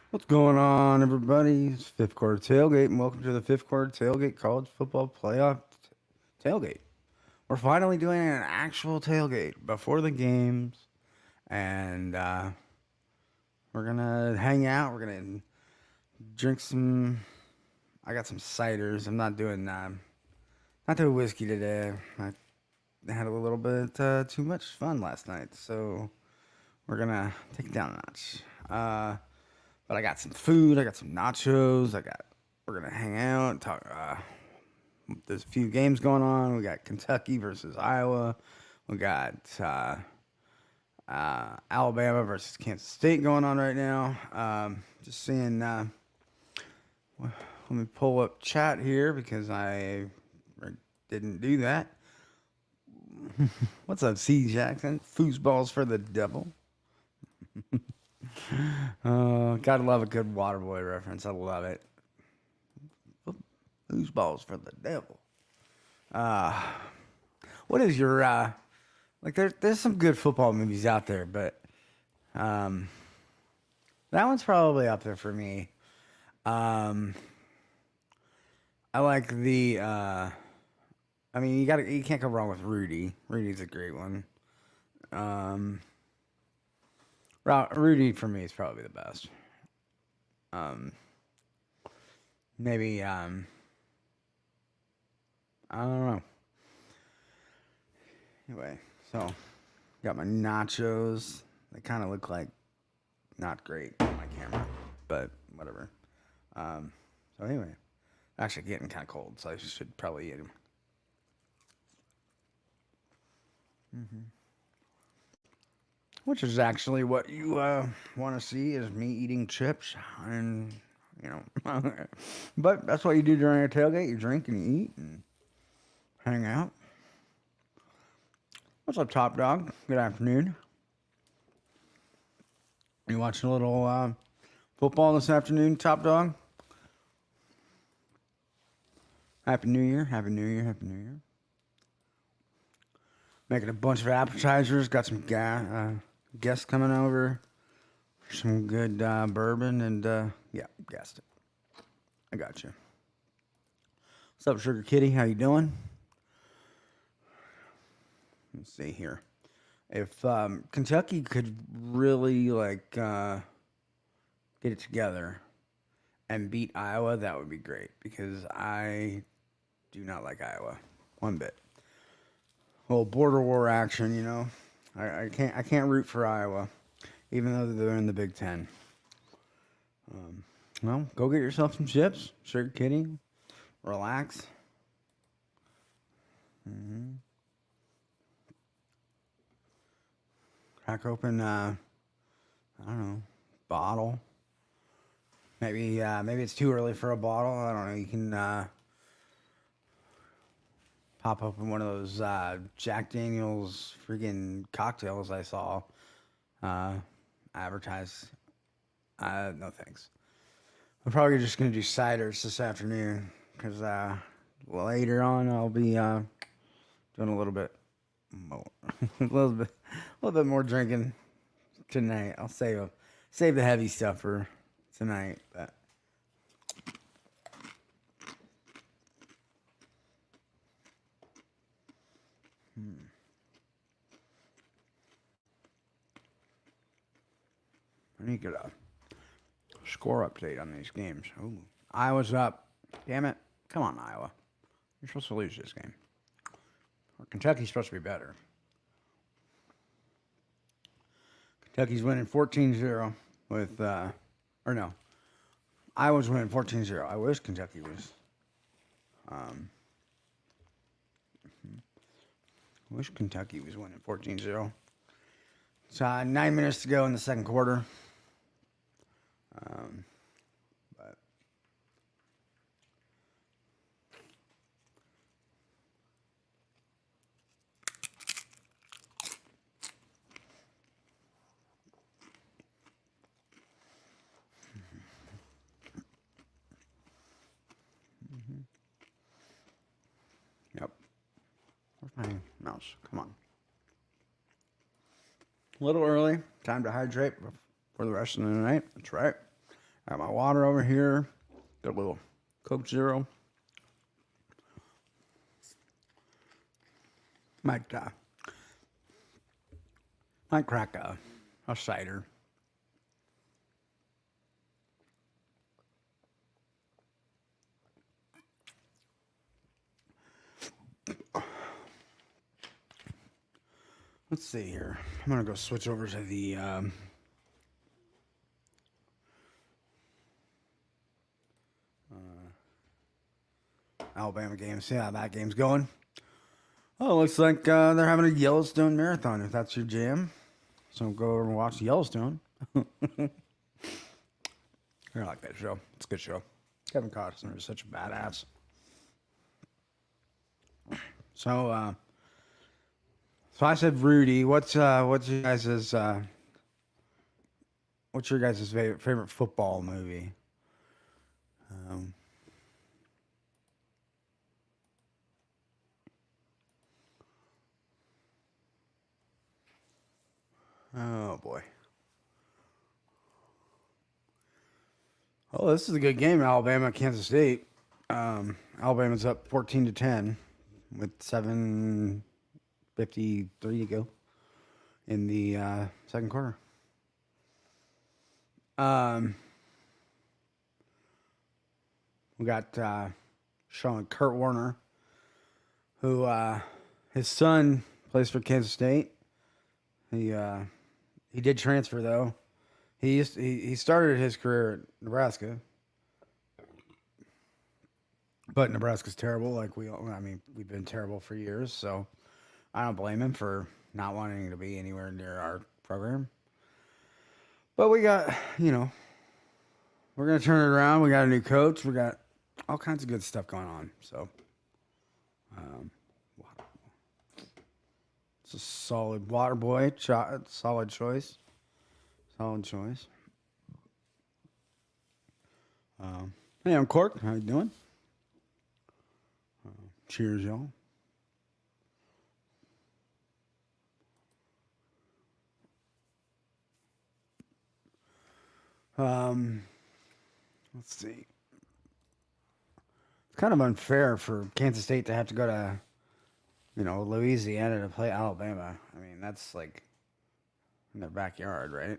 What's going on, everybody? It's fifth quarter tailgate, and welcome to the fifth quarter tailgate college football playoff tailgate. We're finally doing an actual tailgate before the games, and we're gonna hang out. We're gonna drink some. I got some ciders. I'm not doing whiskey today. I had a little bit too much fun last night, so we're gonna take it down a notch. But I got some food. I got some nachos. We're gonna hang out and talk. There's a few games going on. We got Kentucky versus Iowa. We got Alabama versus Kansas State going on right now. Just seeing. Let me pull up chat here because I didn't do that. What's up, C. Jackson? Foosballs for the devil. Gotta love a good Waterboy reference. I love it. Foosballs for the devil. What is your like? There's some good football movies out there, but um, that one's probably up there for me. Um, I like the. I mean, you can't go wrong with Rudy. Rudy's a great one. Um, Rudy for me is probably the best. Um, maybe I don't know. Anyway, so got my nachos. They kind of look like not great on my camera, but whatever. Um, so anyway, actually getting kind of cold, so I should probably eat them. Which is actually what you want to see is me eating chips, and you know, but that's what you do during a tailgate. You drink and you eat and hang out. What's up, Top Dog? Good afternoon. You watching a little football this afternoon, Top Dog? Happy New Year! Happy New Year! Happy New Year! Making a bunch of appetizers. Got some guests coming over. Some good bourbon and yeah, guessed it. I got you. What's up, Sugar Kitty? How you doing? Let's see here. If Kentucky could really get it together and beat Iowa, that would be great because I do not like Iowa one bit. Well, border war action, you know. I can't root for Iowa, even though they're in the Big Ten. Well, go get yourself some chips, Sugar Kitty. Relax. Crack open. I don't know, bottle. Maybe it's too early for a bottle. I don't know. You can pop open one of those Jack Daniels freaking cocktails I saw uh, advertised. No thanks. I'm probably just gonna do ciders this afternoon because later on I'll be doing a little bit more, a little bit more drinking tonight. I'll save the heavy stuff for tonight, but. I need to get a score update on these games. Ooh. Iowa's up. Damn it. Come on, Iowa. You're supposed to lose this game. Or Kentucky's supposed to be better. Kentucky's winning 14-0 with, or no, Iowa's winning 14-0. I wish Kentucky was, um, I wish Kentucky was winning 14-0. It's 9 minutes to go in the second quarter. But yep. Where's my mouse? Come on. A little early. Time to hydrate for the rest of the night. That's right. Got my water over here. Got a little Coke Zero. Might crack a cider. Let's see here. I'm gonna go switch over to the Alabama game. See how that game's going. Oh, looks like they're having a Yellowstone marathon. If that's your jam, so go over and watch Yellowstone. I like that show. It's a good show. Kevin Costner is such a badass. So, so I said, Rudy, what's your guys's favorite football movie? Oh boy. Oh, this is a good game, Alabama, Kansas State. Alabama's up 14-10 with 7:53 to go in the second quarter. We got showing Kurt Warner, who his son plays for Kansas State. He did transfer though. He started his career at Nebraska, but Nebraska's terrible. Like we've been terrible for years. So I don't blame him for not wanting to be anywhere near our program. But we got, we're gonna turn it around. We got a new coach. We got all kinds of good stuff going on. So, it's a solid water boy. Solid choice. Solid choice. Hey, I'm Cork. How you doing? Cheers, y'all. Let's see. It's kind of unfair for Kansas State to have to go to, Louisiana to play Alabama. I mean, that's like in their backyard, right?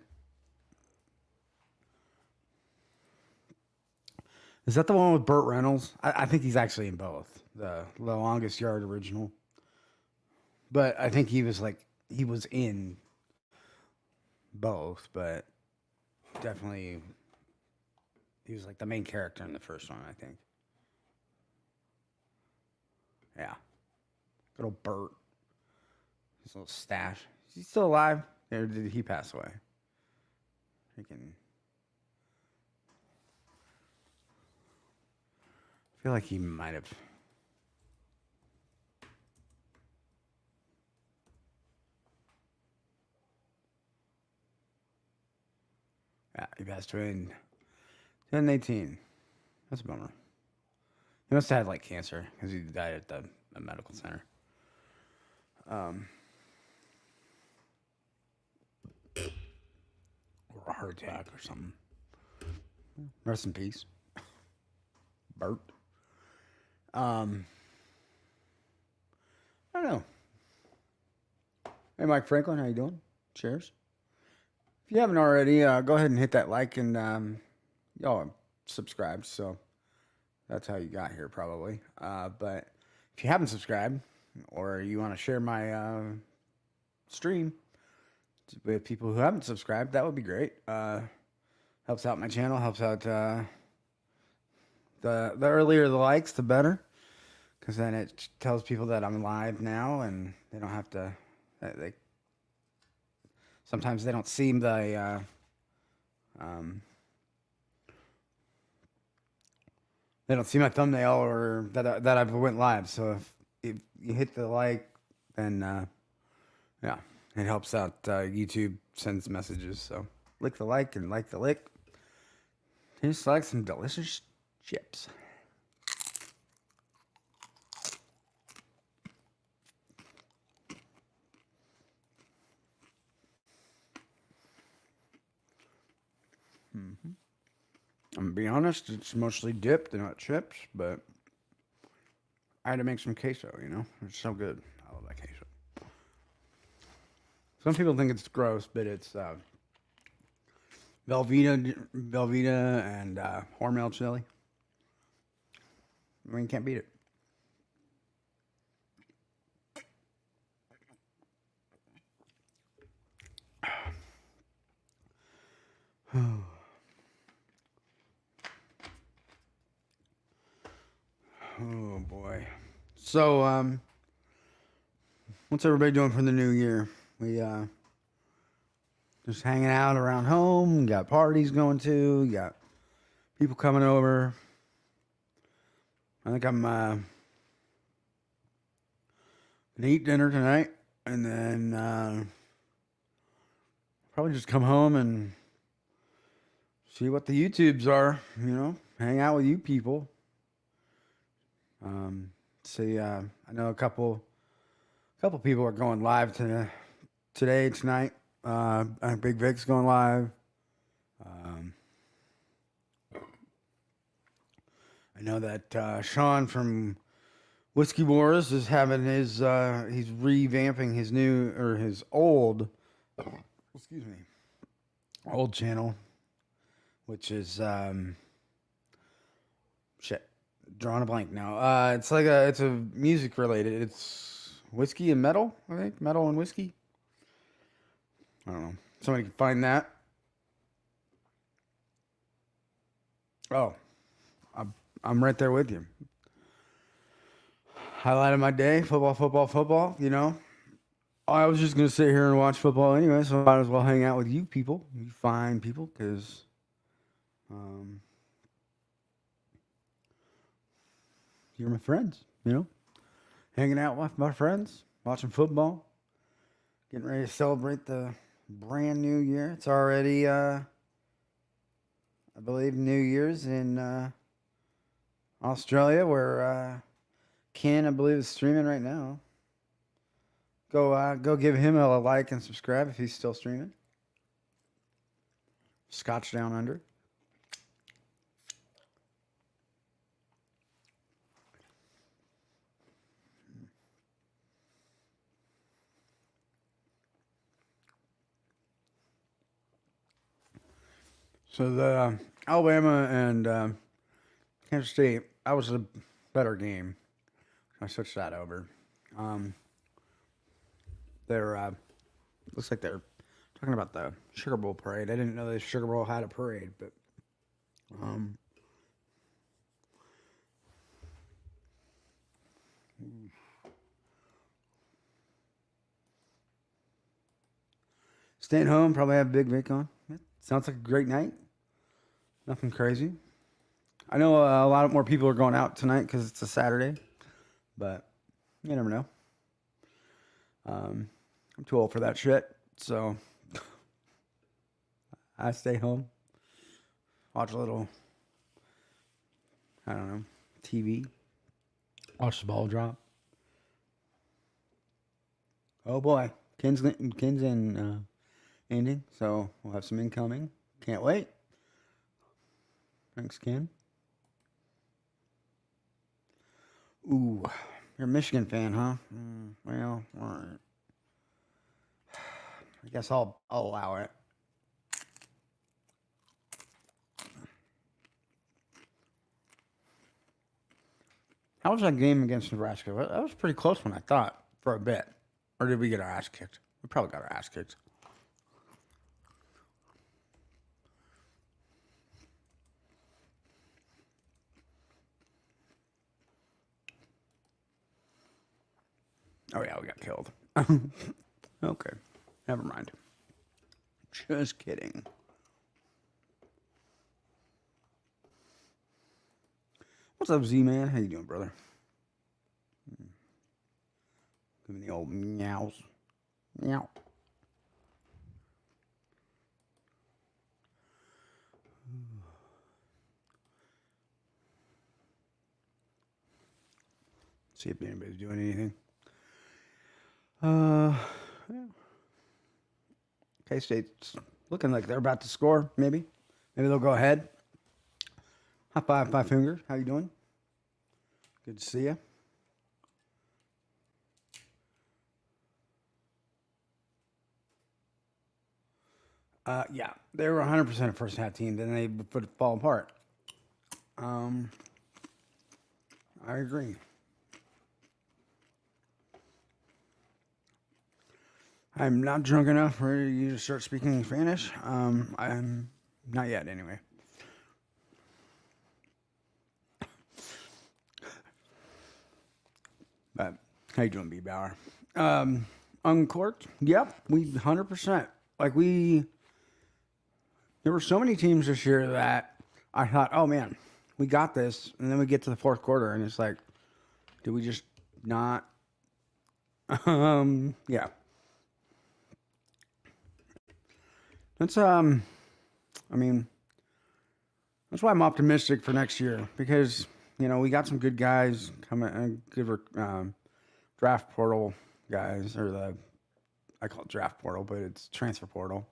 Is that the one with Burt Reynolds? I think he's actually in both. The Longest Yard original. But I think he was in both, but definitely he was like the main character in the first one, I think. Yeah. Good old Burt. His little stash. Is he still alive? Or did he pass away? Freaking. I feel like he might have. Yeah, he passed away in 2018. That's a bummer. He must have had like cancer because he died at the medical center. Or a heart attack or something. Rest in peace, Bert. I don't know. Hey, Mike Franklin, how you doing? Cheers. If you haven't already, go ahead and hit that like and y'all subscribed. So that's how you got here, probably. But if you haven't subscribed or you want to share my stream with people who haven't subscribed, that would be great. Helps out my channel. Helps out the earlier the likes, the better, because then it tells people that I'm live now, and they don't have to. Sometimes they don't see the they don't see my thumbnail or that I went live. So if you hit the like, then yeah, it helps out. YouTube sends messages. So lick the like and like the lick. Tastes like some delicious chips. Mm-hmm. I'm gonna be honest, it's mostly dipped and not chips, but I had to make some queso, It's so good. I love that queso. Some people think it's gross, but it's Velveeta and Hormel chili. I mean, you can't beat it. Oh boy. So, what's everybody doing for the new year? We just hanging out around home. Got parties going to. Got people coming over. I think I'm gonna eat dinner tonight, and then probably just come home and see what the YouTubes are. Hang out with you people. See, I know a couple people are going live tonight. I think Big Vic's going live. I know that Sean from Whiskey Wars is having he's revamping his old, excuse me, old channel, which is shit. Drawing a blank now. It's a music related. It's whiskey and metal, I think. Metal and whiskey. I don't know. Somebody can find that. Oh, I'm right there with you. Highlight of my day: football, football, football. I was just gonna sit here and watch football anyway, so I might as well hang out with you people, you fine people, because you're my friends. Hanging out with my friends, watching football, getting ready to celebrate the brand new year. It's already, I believe, New Year's in Australia, where Ken, I believe, is streaming right now. Go give him a like and subscribe if he's still streaming. Scotch Down Under. So the Alabama and Kansas State, that was a better game. I switched that over. They're looks like they're talking about the Sugar Bowl parade. I didn't know the Sugar Bowl had a parade, but staying home, probably have Big Vic on. Sounds like a great night. Nothing crazy. I know a lot more people are going out tonight because it's a Saturday, but you never know. I'm too old for that shit, so I stay home, watch a little, I don't know, TV, watch the ball drop. Oh boy, Ken's in ending, so we'll have some incoming. Can't wait. Thanks, Ken. Ooh, you're a Michigan fan, huh? Well, all right. I guess I'll allow it. How was that game against Nebraska? That was a pretty close one, I thought, for a bit. Or did we get our ass kicked? We probably got our ass kicked. Oh yeah, we got killed. Okay, never mind. Just kidding. What's up, Z-Man? How you doing, brother? Give me the old meows. Meow. See if anybody's doing anything. Yeah. K-State's looking like they're about to score, maybe. Maybe they'll go ahead. High five, five fingers. How you doing? Good to see you. Yeah, they were 100% a first half team. Then they would fall apart. Um, I agree. I'm not drunk enough for you to start speaking Spanish. I'm not yet, anyway. But how you doing, B Bauer? Uncorked? Yep, we 100%. Like there were so many teams this year that I thought, oh man, we got this, and then we get to the fourth quarter, and it's like, did we just not? Yeah. That's I mean, that's why I'm optimistic for next year because we got some good guys coming, good draft portal guys, or I call it draft portal, but it's transfer portal.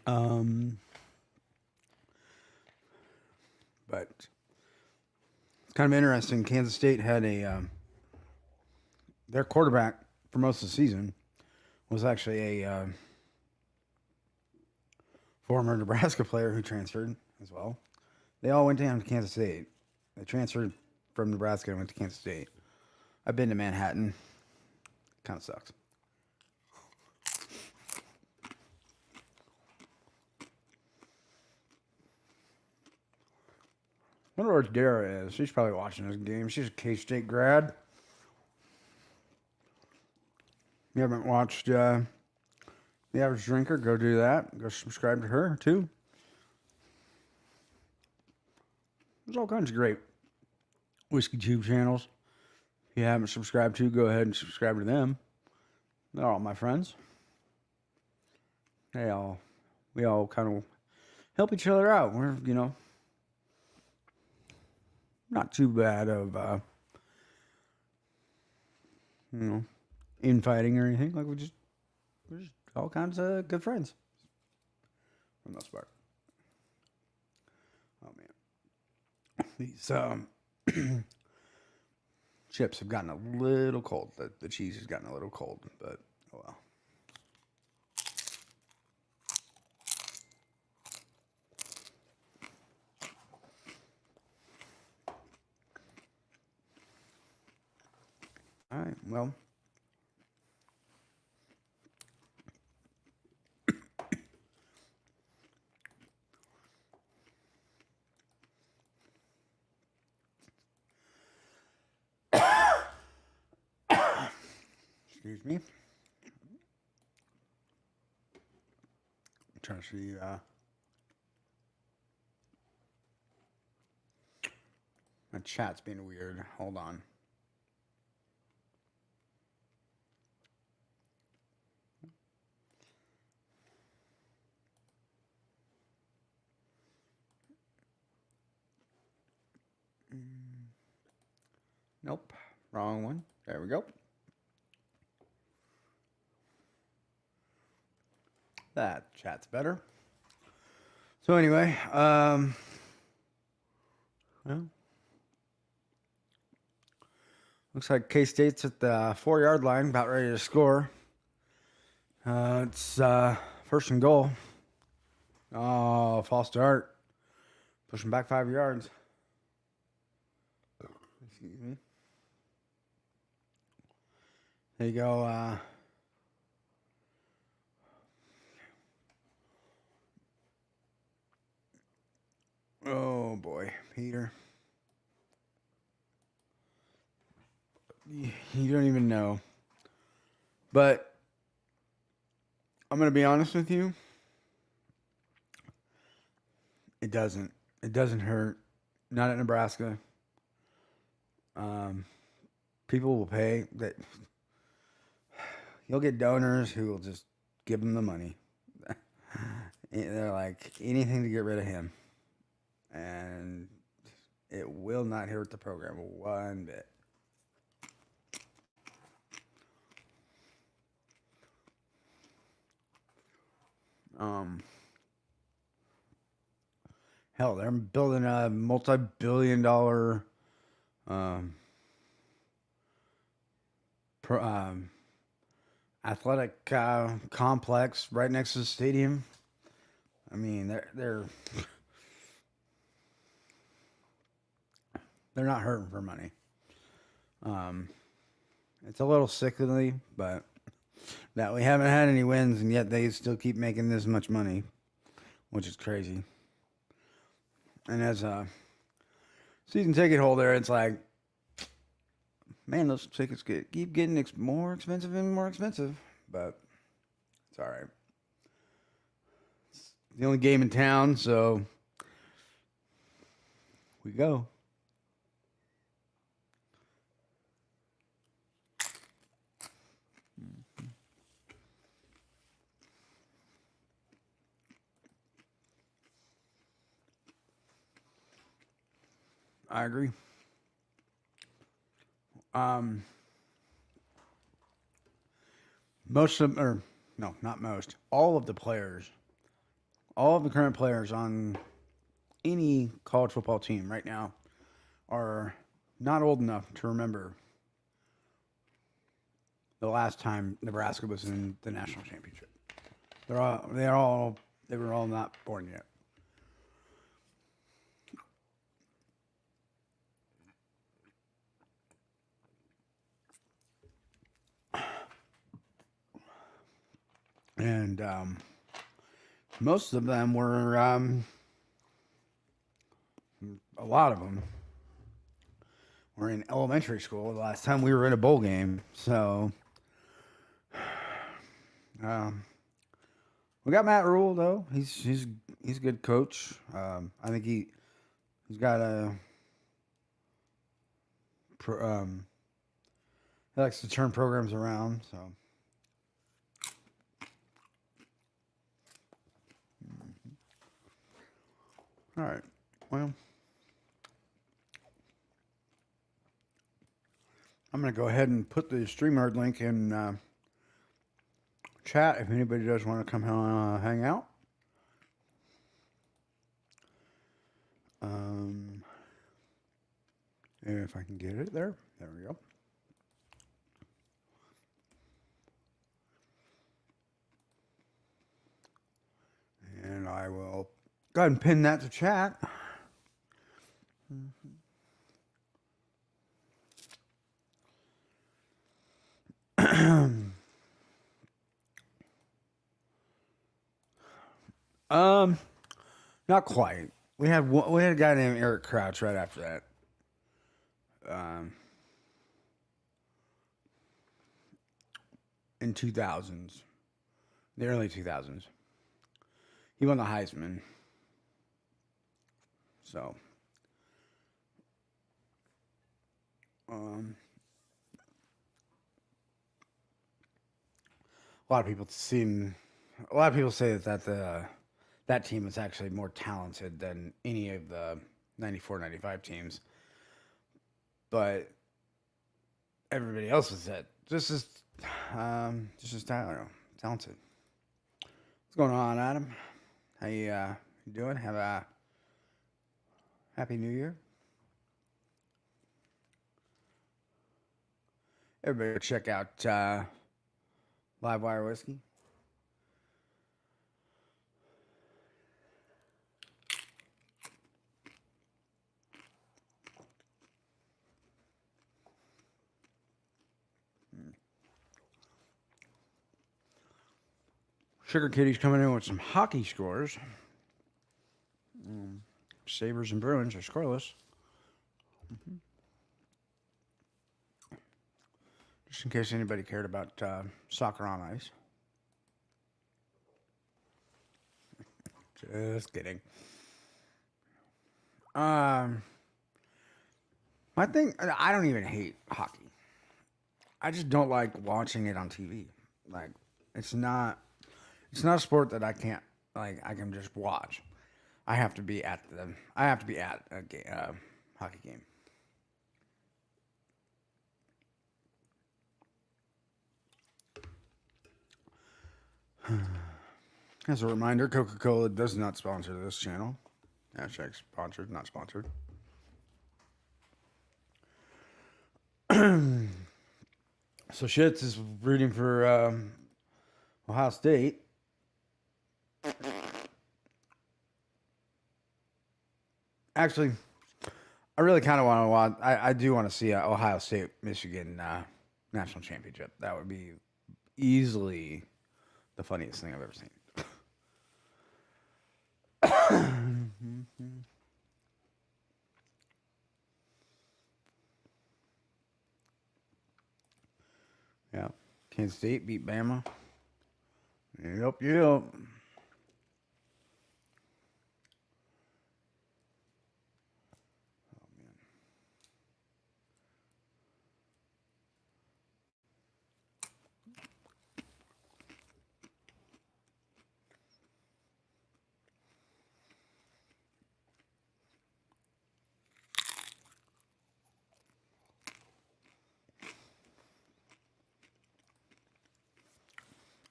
Um, but it's kind of interesting. Kansas State had their quarterback for most of the season was actually a former Nebraska player who transferred as well. They all went down to Kansas State. They transferred from Nebraska and went to Kansas State. I've been to Manhattan. Kind of sucks. I wonder where Dara is. She's probably watching this game. She's a K-State grad. You haven't watched The Average Drinker? Go do that. Go subscribe to her, too. There's all kinds of great whiskey tube channels. If you haven't subscribed to, go ahead and subscribe to them. They're all my friends. We all kind of help each other out. We're, not too bad of, infighting or anything. Like we're just all kinds of good friends for the most part. Oh man, these chips have gotten a little cold. The cheese has gotten a little cold, but oh well. All right, well. Excuse me. I'm trying to see. My chat's being weird. Hold on. Nope. Wrong one. There we go. That chat's better. So anyway, well, looks like K-State's at the 4-yard line, about ready to score. It's first and goal. Oh, false start. Pushing back 5 yards. Excuse me. There you go. Oh boy, Peter. You don't even know. But I'm going to be honest with you. It doesn't. It doesn't hurt. Not at Nebraska. People will pay. That you'll get donors who will just give them the money. They're like anything to get rid of him, and it will not hurt the program one bit. Um, Hell, they're building a multi-billion-dollar um, pro, athletic complex right next to the stadium. I mean, they're not hurting for money. Um, it's a little sickening, but that we haven't had any wins, and yet they still keep making this much money, which is crazy. And as a season ticket holder, it's like, man, those tickets keep getting more expensive and more expensive. But it's all right. It's the only game in town, so we go. I agree. Um, most of, or no, not most, all of the players, all of the current players on any college football team right now are not old enough to remember the last time Nebraska was in the national championship. They were all not born yet. And most of them were, a lot of them were in elementary school the last time we were in a bowl game. So um, we got Matt Rule though. He's a good coach. I think he's got he likes to turn programs around. So all right, well. I'm going to go ahead and put the StreamYard link in chat if anybody does want to come hang out. If I can get it there. There we go. And I will go ahead and pin that to chat. um, Not quite. We had a guy named Eric Crouch right after that. In 2000s, the early 2000s, he won the Heisman. So, um, a lot of people say that team is actually more talented than any of the 94, 95 teams. But everybody else is just as talented. What's going on, Adam? How you doing? Have a happy New Year. Everybody check out Livewire Whiskey. Sugar Kitty's coming in with some hockey scores. Sabres and Bruins are scoreless. Just in case anybody cared about soccer on ice. Just kidding. My thing, I don't even hate hockey. I just don't like watching it on TV. Like, it's not a sport that I can just watch. I have to be at a hockey game. As a reminder, Coca-Cola does not sponsor this channel. Hashtag sponsored, not sponsored. So Shits is rooting for Ohio State. Actually, I really kind of want to watch. I do want to see Ohio State Michigan national championship. That would be easily the funniest thing I've ever seen. Yeah, Kansas State beat Bama. Yep, yep.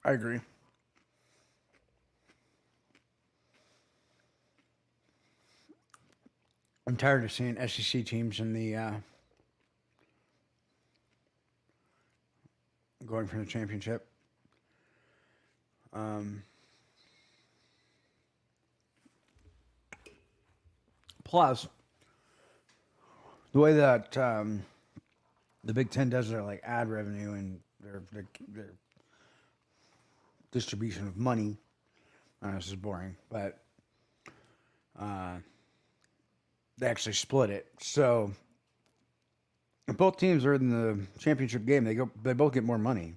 I agree. I'm tired of seeing SEC teams in the going for the championship. Plus, the way that the Big Ten does their like ad revenue and their distribution of money. This is boring, but they actually split it. So if both teams are in the championship game, they both get more money.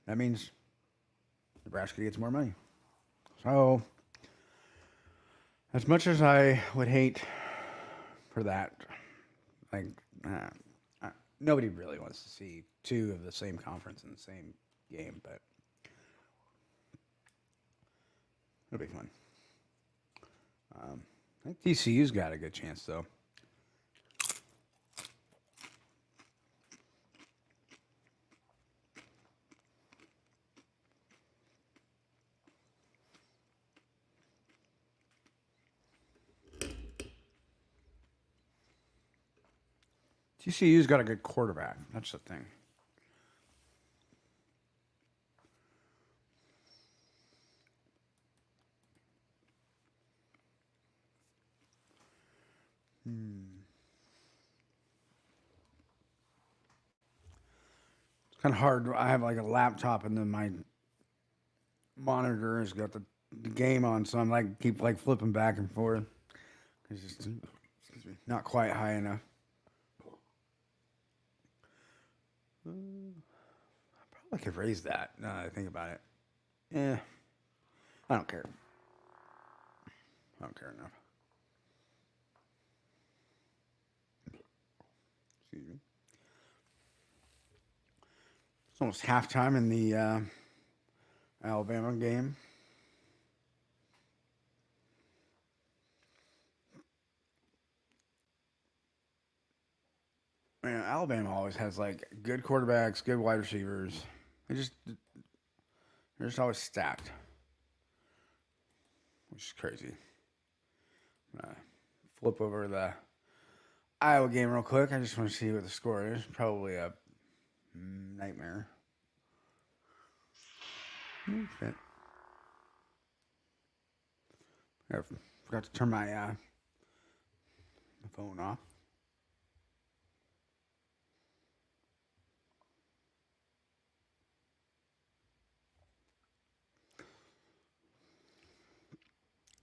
That means Nebraska gets more money. So as much as I would hate for that, like nobody really wants to see two of the same conference in the same game, but it'll be fun. I think TCU's got a good chance, though. TCU's got a good quarterback. That's the thing. It's kind of hard. I have like a laptop, and then my monitor has got the game on, so I'm like keep like flipping back and forth. It's just not quite high enough. I probably could raise that. Now that I think about it. Yeah, I don't care. I don't care enough. Excuse me. It's almost halftime in the Alabama game. Man, Alabama always has like good quarterbacks, good wide receivers. They're just always stacked, which is crazy. Flip over the Iowa game real quick. I just want to see what the score is. Probably a nightmare. Okay. I forgot to turn my phone off.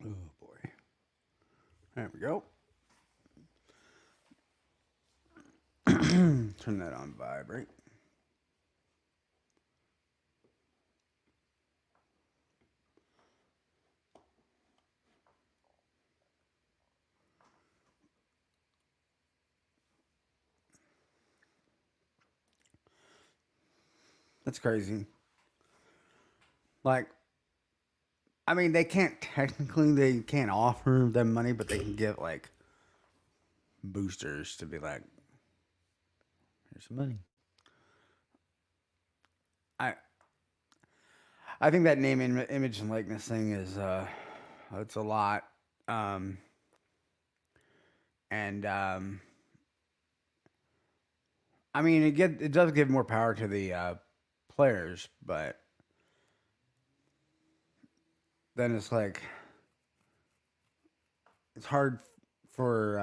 Oh boy. There we go. Turn that on vibrate. That's crazy. Like, I mean, they can't offer them money, but they can get like boosters to be like, here's some money. I I think that name, image, and likeness thing is it's a lot, um, and I mean it does give more power to the players, but then it's like it's hard for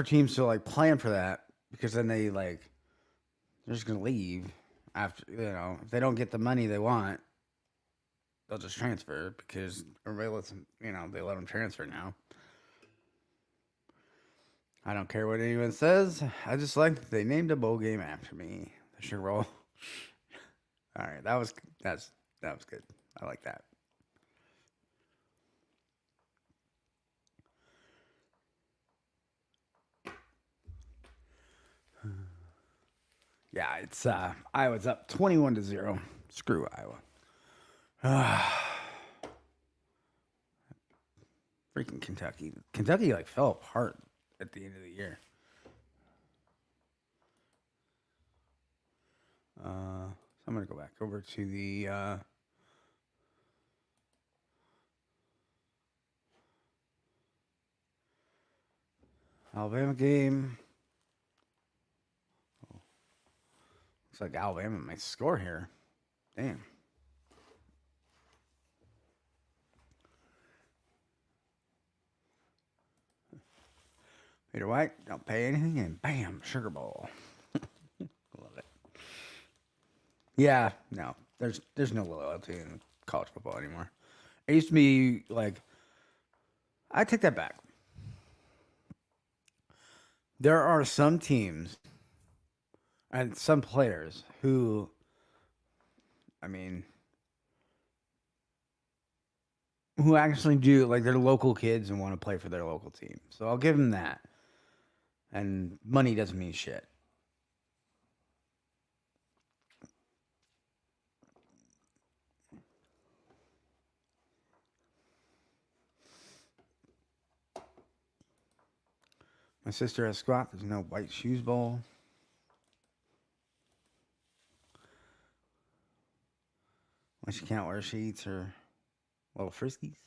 teams to like plan for that because then they're just gonna leave after if they don't get the money they want, they'll just transfer because everybody lets them, they let them transfer now. I don't care what anyone says. I just like that they named a bowl game after me. The Sugar Bowl. All right, that was good. I like that. Yeah, it's Iowa's up 21-0. Screw Iowa. Freaking Kentucky. Kentucky like fell apart at the end of the year. So I'm gonna go back over to the Alabama game. Oh, looks like Alabama might score here. Damn. Peter White, don't pay anything, and bam, Sugar Bowl. Love it. Yeah, no, there's no loyalty in college football anymore. It used to be like, I take that back. There are some teams and some players who, I mean, who actually do like they're local kids and want to play for their local team. So I'll give them that. And money doesn't mean shit. My sister has squat. There's no white shoes bowl. When she can't wear, she eats her little friskies.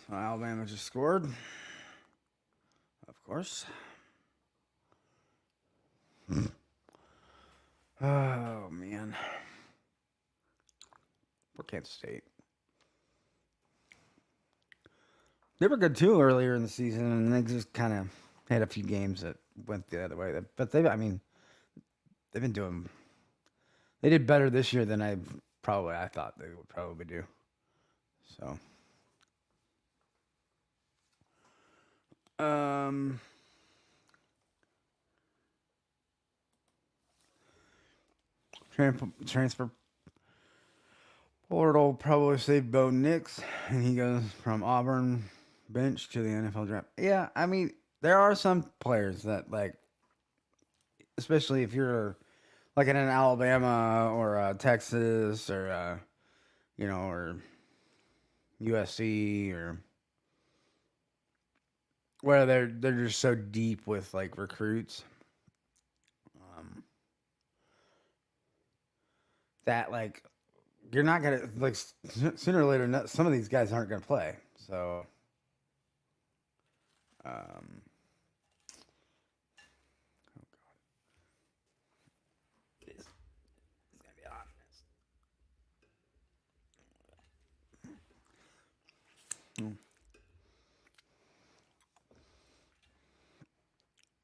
So Alabama just scored. Of course. Oh, man. For Kansas State. They were good, too, earlier in the season, and they just kind of had a few games that went the other way. But they've been doing... They did better this year than I thought they would probably do. So... transfer portal probably saved Bo Nix, and he goes from Auburn bench to the NFL draft. Yeah, I mean, there are some players that like, especially if you're like in an Alabama or Texas or or USC or where they're just so deep with like recruits. That like you're not gonna like sooner or later. Some of these guys aren't gonna play. So, oh god, it's gonna be a hot mess.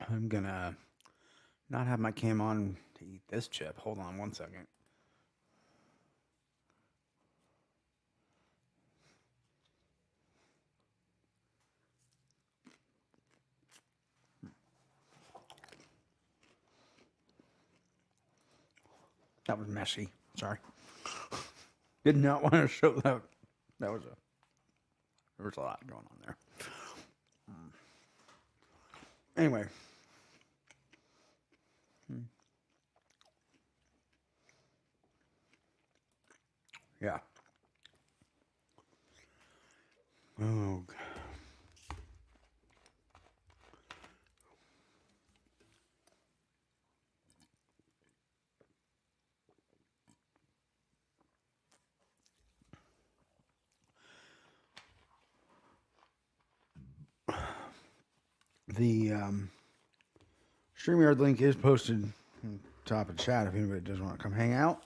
I'm gonna not have my cam on to eat this chip. Hold on one second. That was messy. Sorry. Did not want to show that. There was a lot going on there. Anyway. Yeah. Oh. The StreamYard link is posted on top of the chat if anybody does want to come hang out.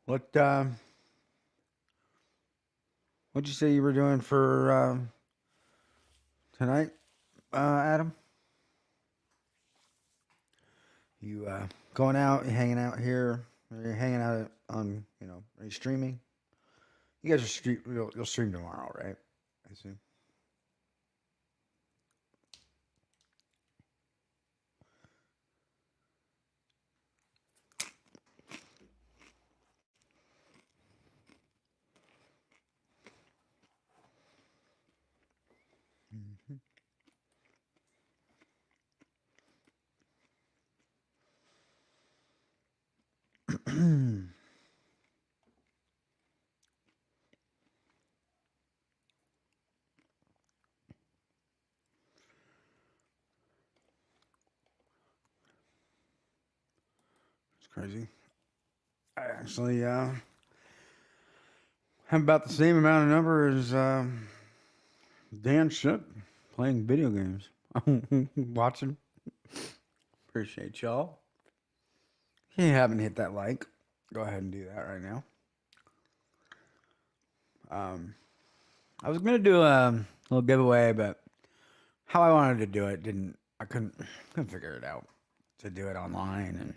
What'd you say you were doing for tonight, Adam? You going out, you hanging out here, or you hanging out on, are you streaming? You guys are you'll stream tomorrow, right? I assume. It's crazy. I actually have about the same amount of number as Dan Shook playing video games. Watching. Appreciate y'all. If you haven't hit that like, go ahead and do that right now. I was gonna do a little giveaway, but how I wanted to do it I couldn't figure it out to do it online and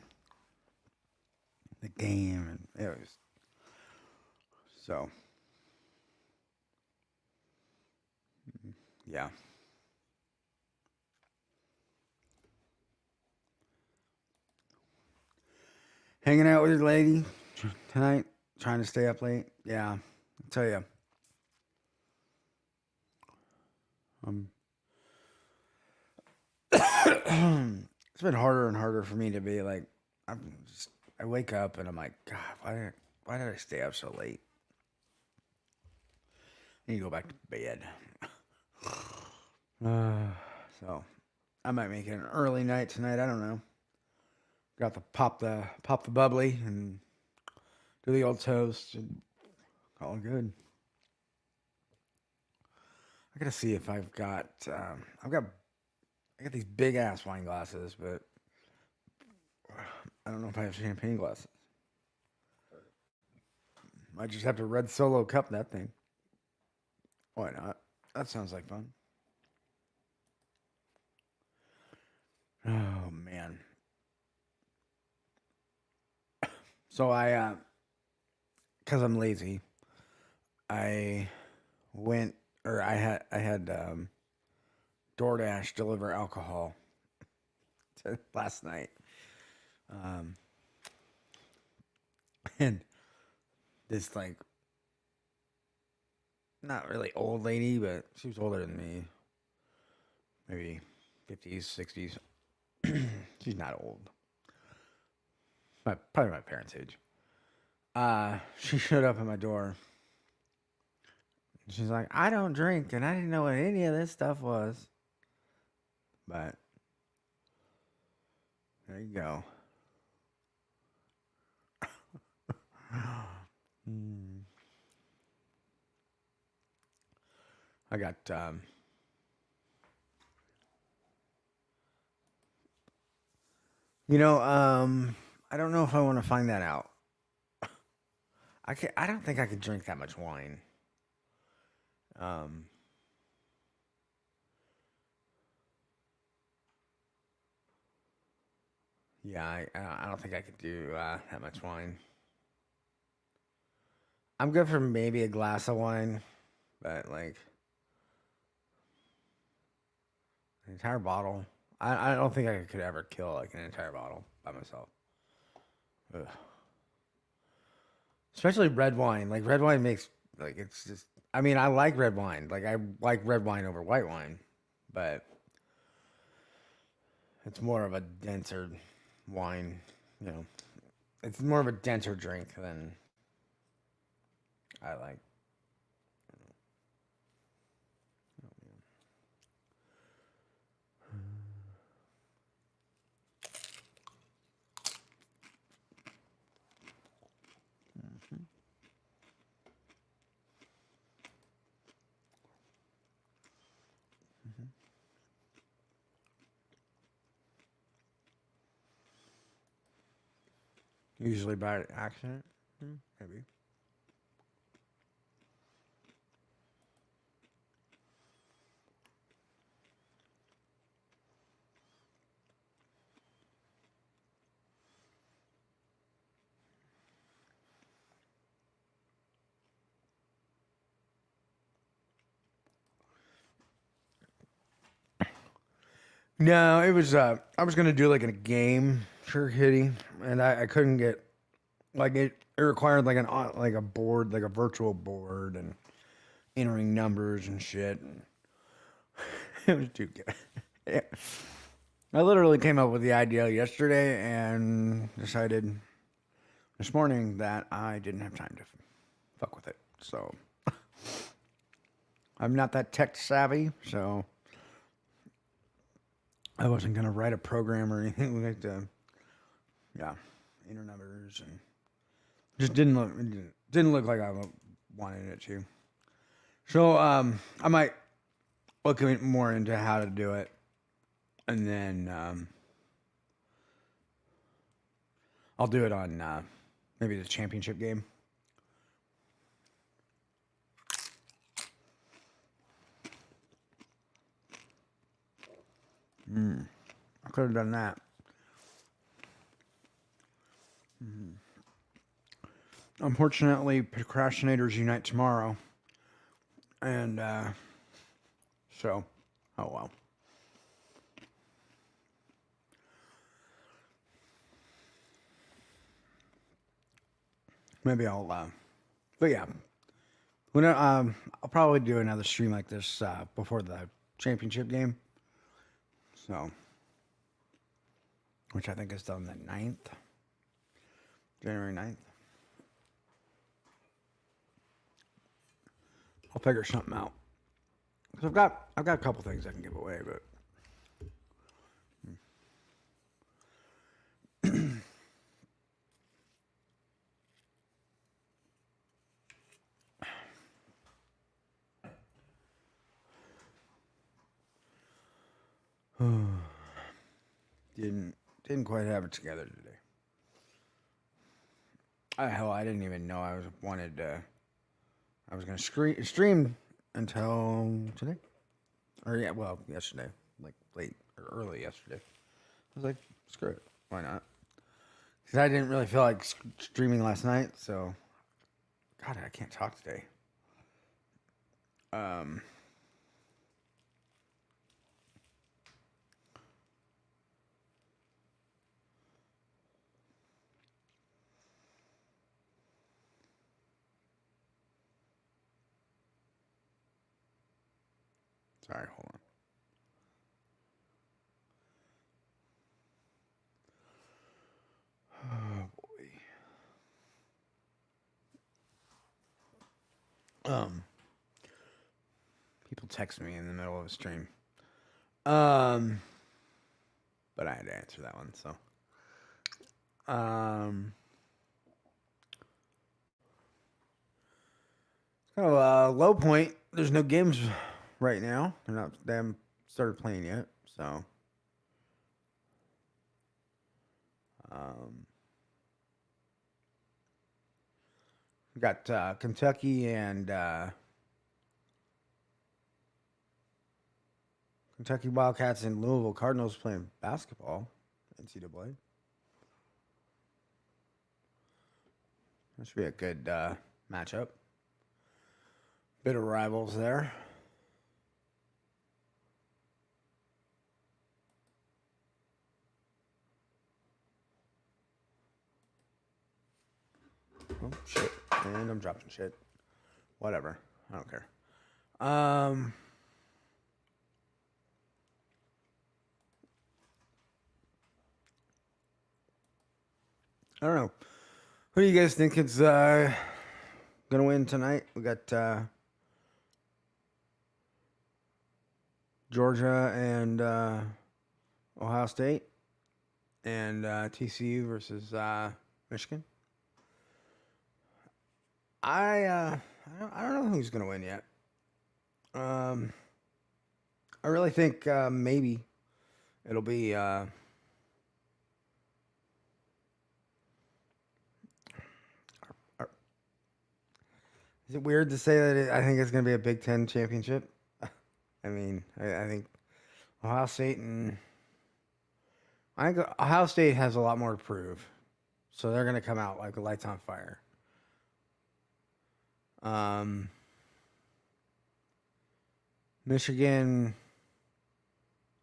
the game, and it was so yeah. Hanging out with your lady tonight, trying to stay up late. Yeah, I'll tell you. It's been harder and harder for me to be like, I wake up and I'm like, God, why did I stay up so late? I need to go back to bed. So I might make it an early night tonight. I don't know. Got to pop the bubbly and do the old toast and call it good. I gotta see if I've got I got these big ass wine glasses, but I don't know if I have champagne glasses. I just have to red solo cup that thing. Why not? That sounds like fun. Oh man. So cuz I'm lazy, I went or I had DoorDash deliver alcohol last night. And this like not really old lady, but she was older than me. Maybe 50s, 60s. She's not old. Probably my parents' age. She showed up at my door. She's like, I don't drink, and I didn't know what any of this stuff was. But there you go. I got I don't know if I want to find that out. I don't think I could drink that much wine. Yeah, I don't think I could do that much wine. I'm good for maybe a glass of wine, but like an entire bottle. I don't think I could ever kill like an entire bottle by myself. Ugh. Especially red wine. Like red wine makes like it's just. I mean, I like red wine. Like I like red wine over white wine, but it's more of a denser wine. You know, it's more of a denser drink than I like. Usually by accident. Maybe. No, it was. I was gonna do like a game, sure, hitty, and I couldn't get like it required like like a board, like a virtual board, and entering numbers and shit. And it was too good. Yeah. I literally came up with the idea yesterday and decided this morning that I didn't have time to fuck with it. So I'm not that tech savvy, so I wasn't gonna write a program or anything like that. Yeah, enter numbers and just didn't look like I wanted it to. So I might look more into how to do it, and then I'll do it on maybe the championship game. I could have done that. Unfortunately, procrastinators unite tomorrow, and so, oh well. Maybe but yeah, when I'll probably do another stream like this before the championship game. So, which I think is done the 9th, January 9th. I'll figure something out. Cause I've got a couple things I can give away, but didn't quite have it together today. Hell, I didn't even know I was gonna stream until today, or yeah, well, yesterday, like late or early yesterday. I was like, screw it, why not? Because I didn't really feel like streaming last night, so God, I can't talk today. Sorry, hold on. Oh boy. People text me in the middle of a stream. But I had to answer that one, so. Kind of a low point. There's no games right now. They haven't started playing yet, so. We got Kentucky and Kentucky Wildcats and Louisville Cardinals playing basketball, NCAA. That should be a good matchup. Bit of rivals there. Oh shit! And I'm dropping shit. Whatever. I don't care. I don't know. Who do you guys think is gonna win tonight? We got Georgia and Ohio State, and TCU versus Michigan. I don't know who's gonna win yet. I really think maybe it'll be Is it weird to say that I think it's going to be a Big Ten championship? I mean, I think Ohio State and I think Ohio State has a lot more to prove, so they're going to come out like a lights on fire. Michigan,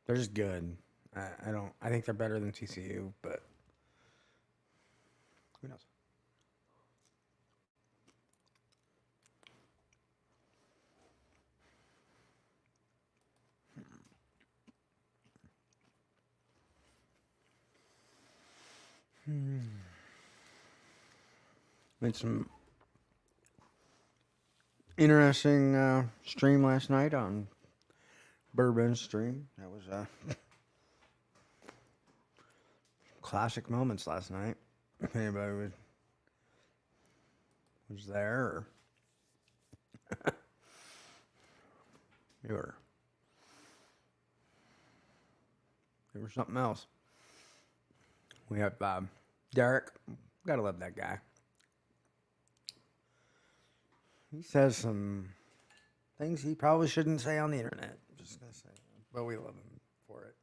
they're just good. I don't. I think they're better than TCU, but who knows? Made some interesting stream last night on Bourbon Stream. That was classic moments last night. If anybody was there, or you were, there was something else. We have Derek. Gotta love that guy. He says some things he probably shouldn't say on the internet. Just gonna say, but we love him for it.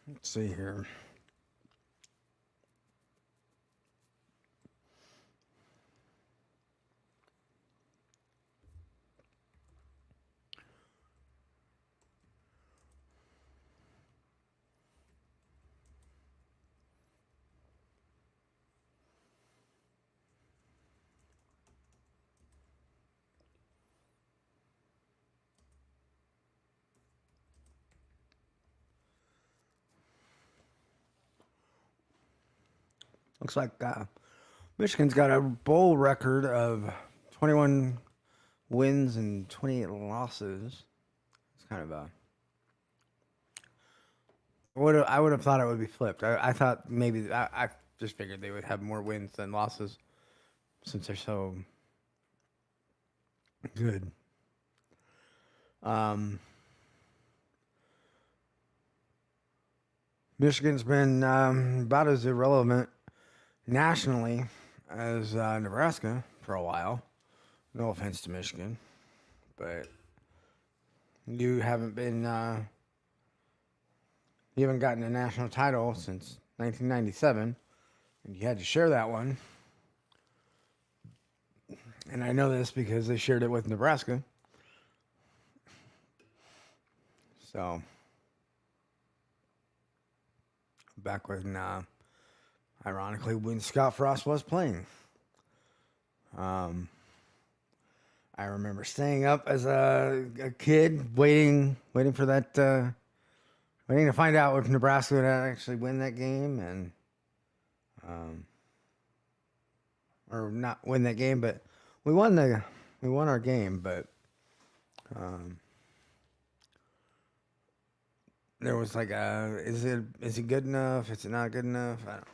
Let's see here. Looks like Michigan's got a bowl record of 21 wins and 28 losses. It's kind of a. I would have thought it would be flipped. I thought maybe I just figured they would have more wins than losses since they're so good. Michigan's been about as irrelevant nationally as Nebraska for a while. No offense to Michigan, but you haven't been you haven't gotten a national title since 1997, and you had to share that one. And I know this because they shared it with Nebraska. So back when ironically, when Scott Frost was playing. I remember staying up as a kid, waiting for that, waiting to find out if Nebraska would actually win that game, and or not win that game, but we won our game, but there was like is it good enough? Is it not good enough? I don't.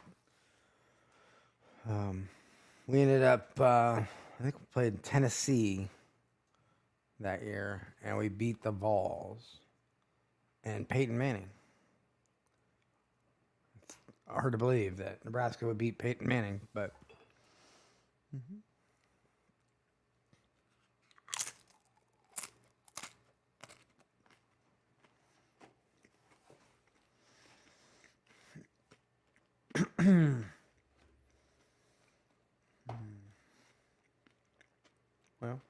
We ended up, I think we played Tennessee that year, and we beat the Vols and Peyton Manning. It's hard to believe that Nebraska would beat Peyton Manning, but. Well,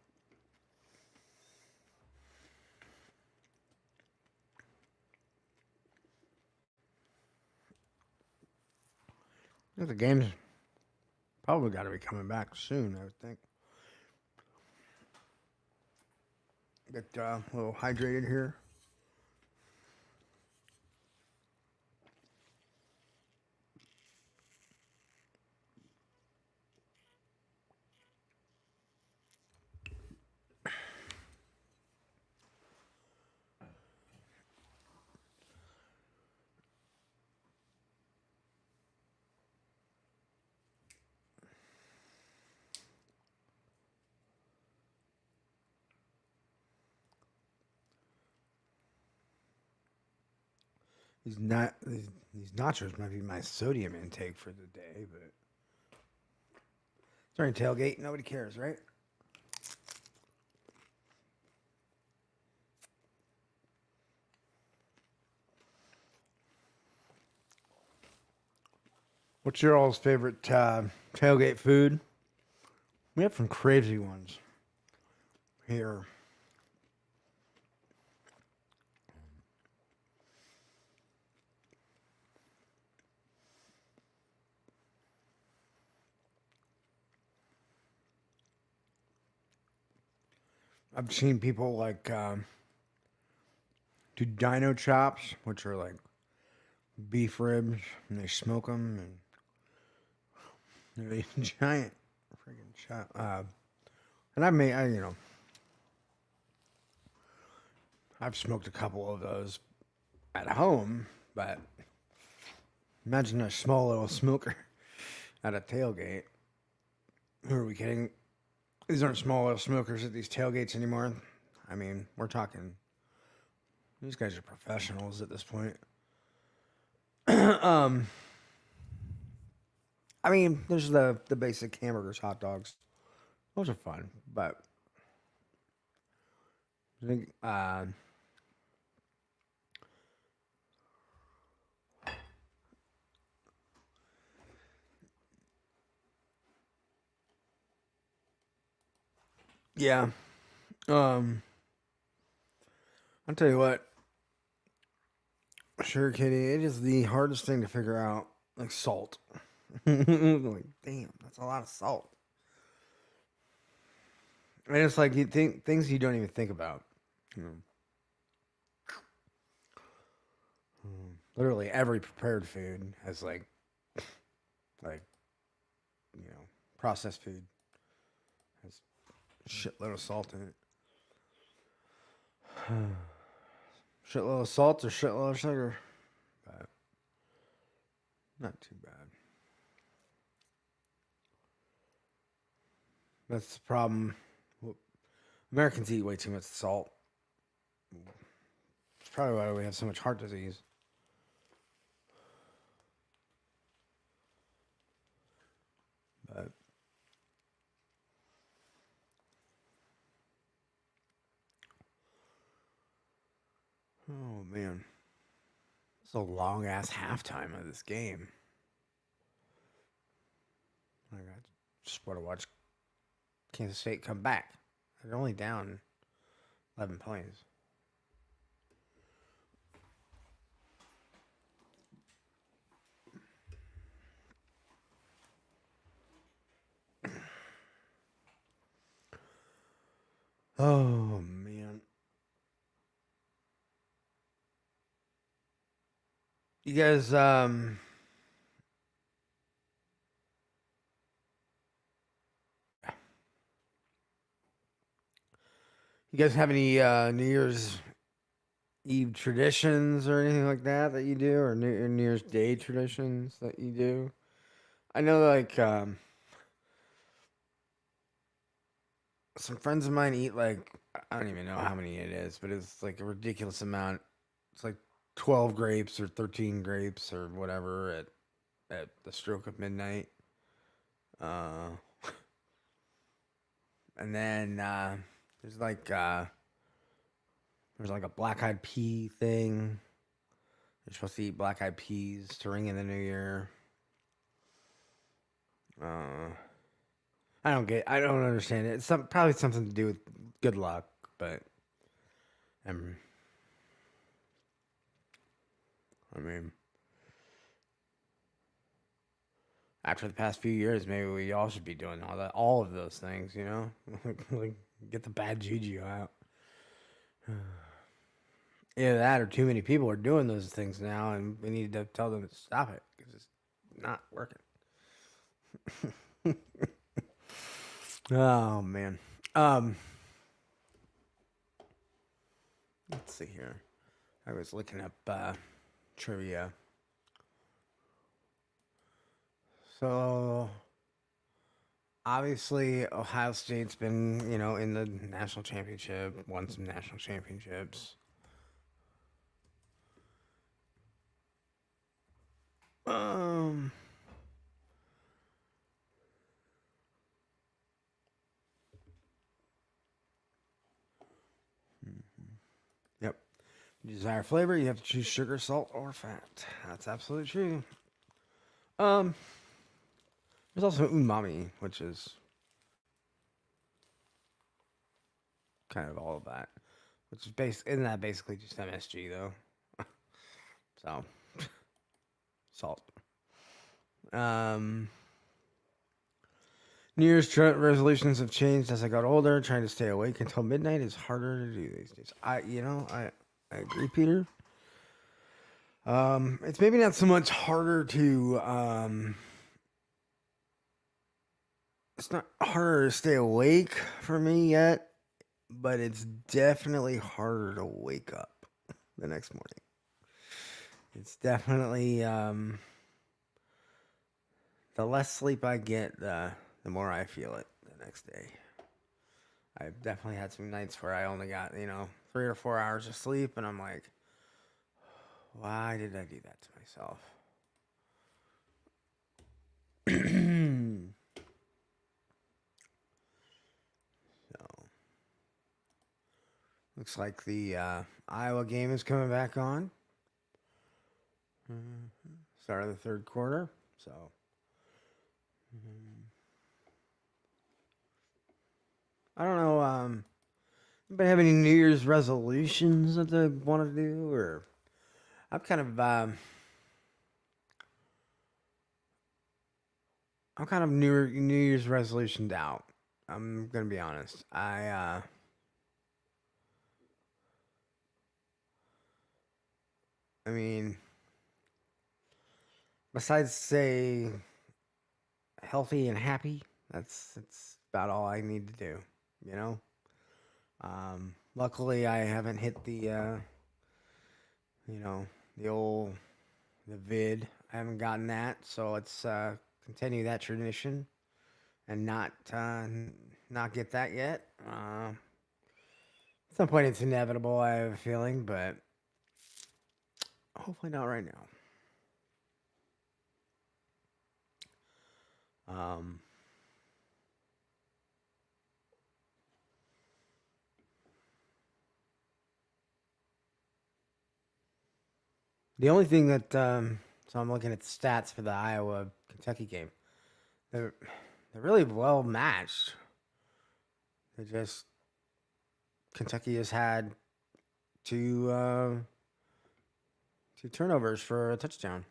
I think the game's probably got to be coming back soon, I would think. Get a little hydrated here. These nachos might be my sodium intake for the day, but during tailgate, nobody cares, right? What's your all's favorite tailgate food? We have some crazy ones here. I've seen people like do dino chops, which are like beef ribs, and they smoke them, and they're a giant freaking chop. And I've smoked a couple of those at home, but imagine a small little smoker at a tailgate. Who are we kidding? These aren't small little smokers at these tailgates anymore. I mean, we're talking. These guys are professionals at this point. I mean, there's the basic hamburgers, hot dogs. Those are fun, but I think yeah. Um, I'll tell you what. Sure, Kitty. It is the hardest thing to figure out, like salt. Like, damn, that's a lot of salt. And it's like you think things you don't even think about. You know, literally every prepared food has like processed food has a shitload of salt in it. Shitload of salt or shitload of sugar, but not too bad. That's the problem. Well, Americans eat way too much salt. It's probably why we have so much heart disease. But oh man, it's a long ass halftime of this game. Like, I just want to watch Kansas State come back. They're only down 11 points. Oh man, you guys, you guys have any New Year's Eve traditions or anything like that you do, or New Year's Day traditions that you do? I know, like some friends of mine eat like I don't even know how many it is, but it's like a ridiculous amount. It's like 12 grapes or 13 grapes or whatever at the stroke of midnight. Uh, and then there's like uh, there's like a black eyed pea thing. You're supposed to eat black eyed peas to ring in the new year. Uh, I don't understand it. It's probably something to do with good luck, but um, I mean, after the past few years, maybe we all should be doing all of those things, you know, like get the bad juju out. Either that or too many people are doing those things now, and we need to tell them to stop it because it's not working. Oh man. Um, let's see here. I was looking up trivia. So obviously, Ohio State's been, in the national championship, won some national championships. Um, yep. You desire flavor, you have to choose sugar, salt, or fat. That's absolutely true. Um, there's also umami, which is kind of all of that. Which is isn't that basically just MSG though? So salt. Um, New Year's resolutions have changed as I got older. Trying to stay awake until midnight is harder to do these days. I agree, Peter. It's maybe not so much harder to it's not harder to stay awake for me yet, but it's definitely harder to wake up the next morning. It's definitely the less sleep I get, the more I feel it the next day. I've definitely had some nights where I only got, 3 or 4 hours of sleep, and I'm like, why did I do that to myself? So, looks like the Iowa game is coming back on. Start of the third quarter. So, I don't know. Anybody have any New Year's resolutions that they want to do, or I'm kind of New Year's resolutioned out. I'm gonna be honest. I mean, besides say healthy and happy, that's about all I need to do. You know. Luckily, I haven't hit you know, the vid. I haven't gotten that, so let's continue that tradition and not get that yet. At some point, it's inevitable. I have a feeling, but hopefully not right now. The only thing that so I'm looking at the stats for the Iowa Kentucky game. They're really well matched. They just Kentucky has had two two turnovers for a touchdown.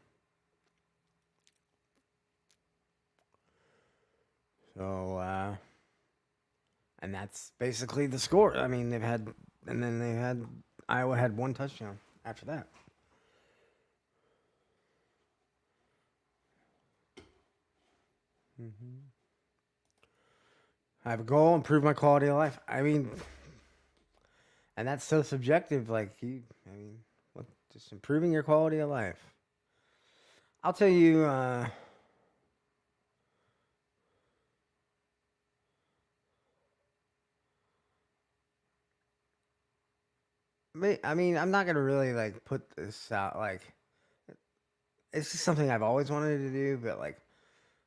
So and that's basically the score. I mean, they had Iowa had one touchdown after that. I have a goal, improve my quality of life. I mean, and that's so subjective. Just improving your quality of life. I'll tell you. I mean, I'm not gonna really like put this out. Like, it's just something I've always wanted to do, but like,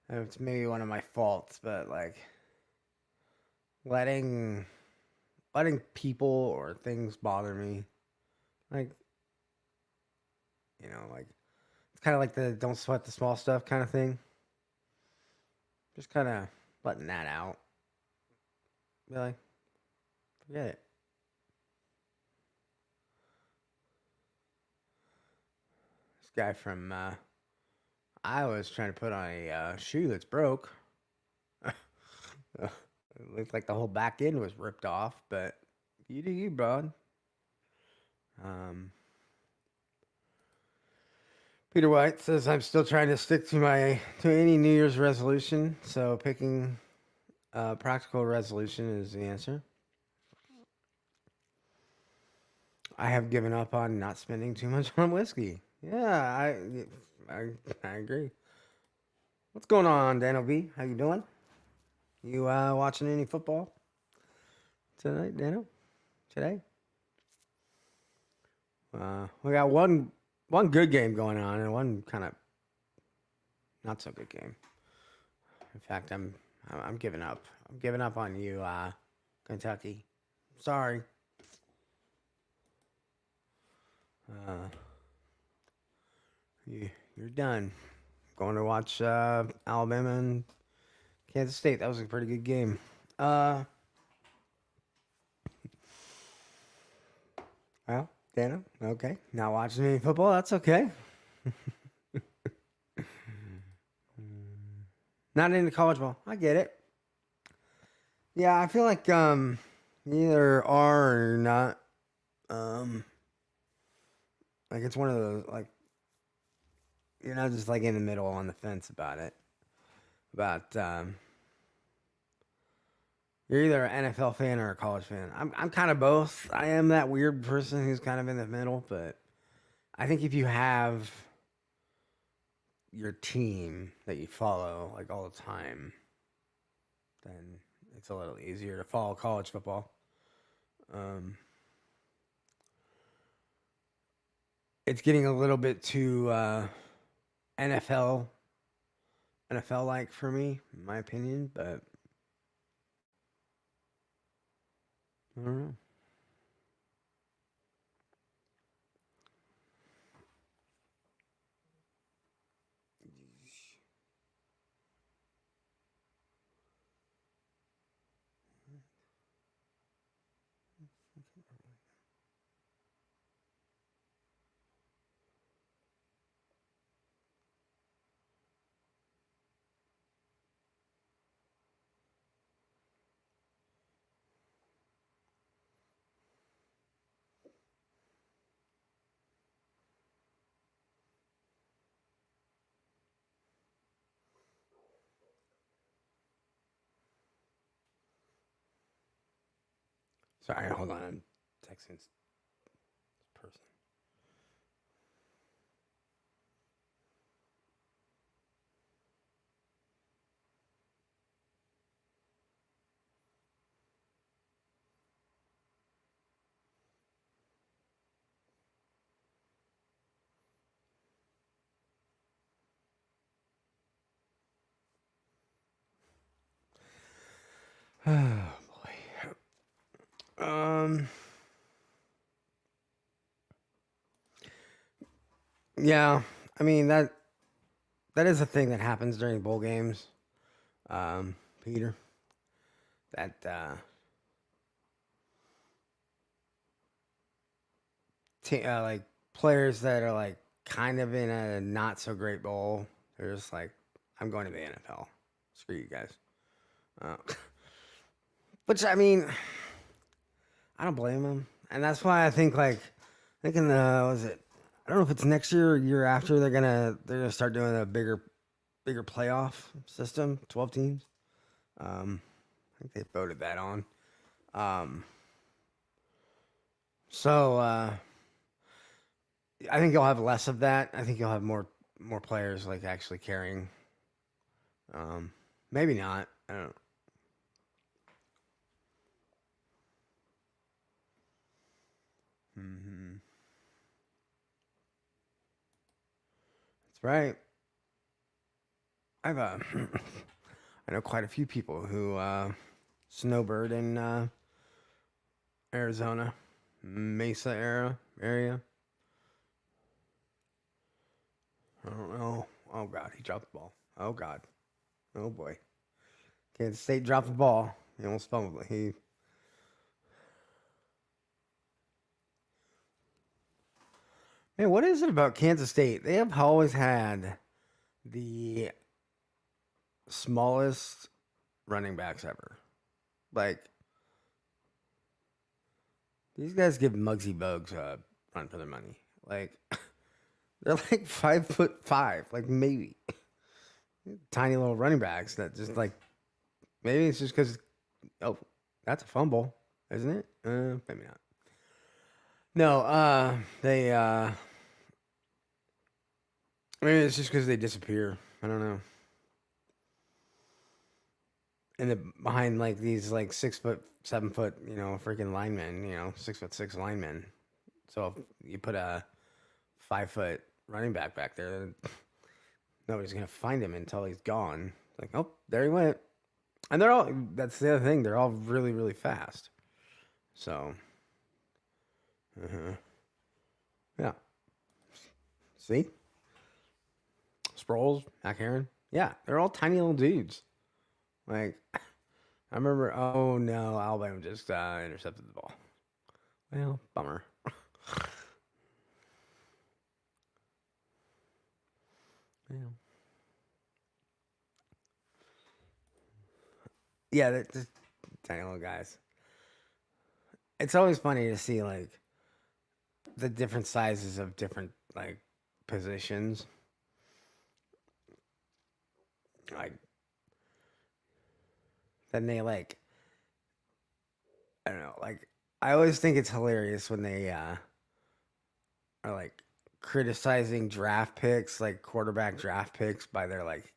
it's maybe one of my faults. But like, letting people or things bother me, like, like it's kind of like the don't sweat the small stuff kind of thing. Just kind of letting that out. Be like, forget it. This guy from Iowa is trying to put on a shoe that's broke. It looked like the whole back end was ripped off, but you do you, bro. Um, Peter White says I'm still trying to stick to any New Year's resolution, so picking practical resolution is the answer. I have given up on not spending too much on whiskey. Yeah, I agree. What's going on, Dano B? How you doing? You watching any football tonight, Dano? Today? We got one good game going on and one kind of Not so good game. In fact, I'm giving up. I'm giving up on you, Kentucky. Sorry. Uh, you're done. Going to watch Alabama and Kansas State. That was a pretty good game. Well, Dana, okay. Not watching any football. That's okay. Not into college ball. I get it. Yeah, I feel like you either are or you're not. Um, like it's one of those like you're not just like in the middle on the fence about it. About you're either an NFL fan or a college fan. I'm kind of both. I am that weird person who's kind of in the middle, but I think if you have your team that you follow like all the time, then it's a little easier to follow college football. Um, it's getting a little bit too NFL NFL like for me, in my opinion, but I don't know. Sorry, hold on. I'm texting this person. Oh boy. Yeah. I mean that is a thing that happens during bowl games. Peter, that like players that are like kind of in a not so great bowl, they're just like, I'm going to the NFL. Screw you guys. Uh, which I mean, I don't blame them, and that's why I think like thinking was it? I don't know if it's next year or year after they're gonna start doing a bigger playoff system, 12 teams. I think they voted that on. Um, so I think you'll have less of that. I think you'll have more players like actually carrying. Um, maybe not. I don't know. Mm-hmm. That's right. I've I know quite a few people who snowbird in Arizona, Mesa area. I don't know. Oh God, he dropped the ball. Oh God. Oh boy. Kansas State dropped the ball. He almost fumbled it. Man, what is it about Kansas State? They have always had the smallest running backs ever. Like these guys give Muggsy Bogues a run for their money. Like they're like 5'5", like maybe tiny little running backs that just like maybe it's just because oh that's a fumble, isn't it? Maybe not. No, they maybe it's just because they disappear. I don't know. And the, behind like these like 6 foot, 7 foot, freaking linemen, 6'6" linemen. So if you put a 5 foot running back there, nobody's gonna find him until he's gone. Like, oh, there he went. And they're all. That's the other thing. They're all really, really fast. So, yeah. See, Sproles, McHarren. Yeah, they're all tiny little dudes. Like, I remember. Oh no, Alabama just intercepted the ball. Well, bummer. Yeah, they're just tiny little guys. It's always funny to see like the different sizes of different like positions. Like then they like I don't know, like I always think it's hilarious when they are like criticizing draft picks, like quarterback draft picks by their like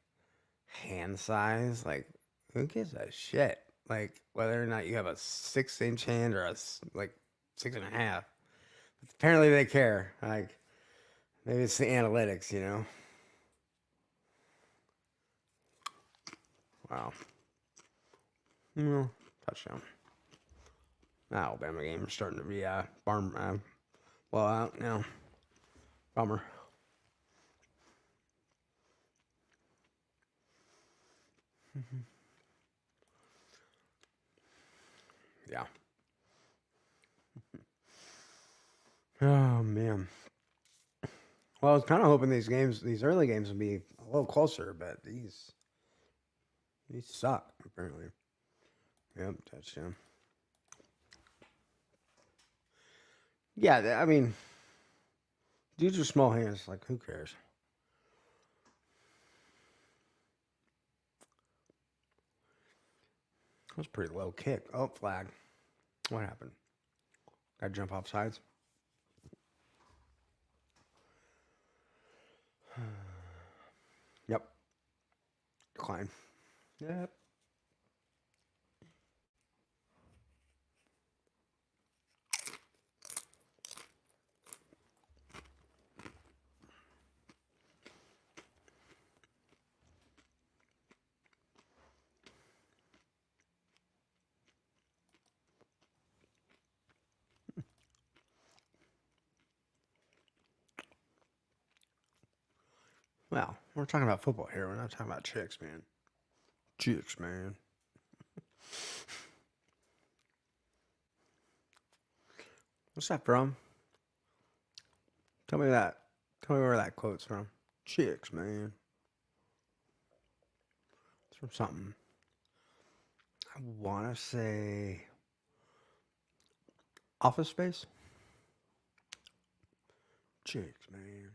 hand size. Like who gives a shit? Like whether or not you have a 6-inch hand or like 6.5. Apparently they care. Like maybe it's the analytics, you know. Wow. Touchdown. Alabama game is starting to be blowout now. Bummer. Yeah. Oh man. Well, I was kind of hoping these early games, would be a little closer, but these suck apparently. Yep, touchdown. Yeah, I mean, dudes with small hands. Like, who cares? That was a pretty low kick. Oh, flag. What happened? Got to jump off sides. Yep. Decline. Yep. Well, we're talking about football here. We're not talking about chicks, man. Chicks, man. What's that from? Tell me that. Tell me where that quote's from. Chicks, man. It's from something. I want to say Office Space. Chicks, man.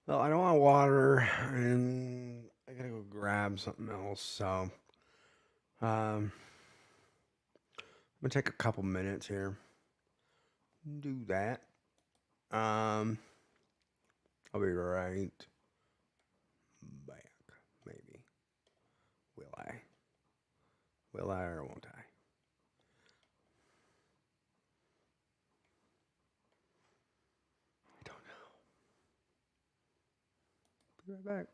Well, I don't want water, and I gotta go grab something else. So, I'm gonna take a couple minutes here. Do that. I'll be right back. Maybe. Will I? Will I or won't I? I don't know. Be right back.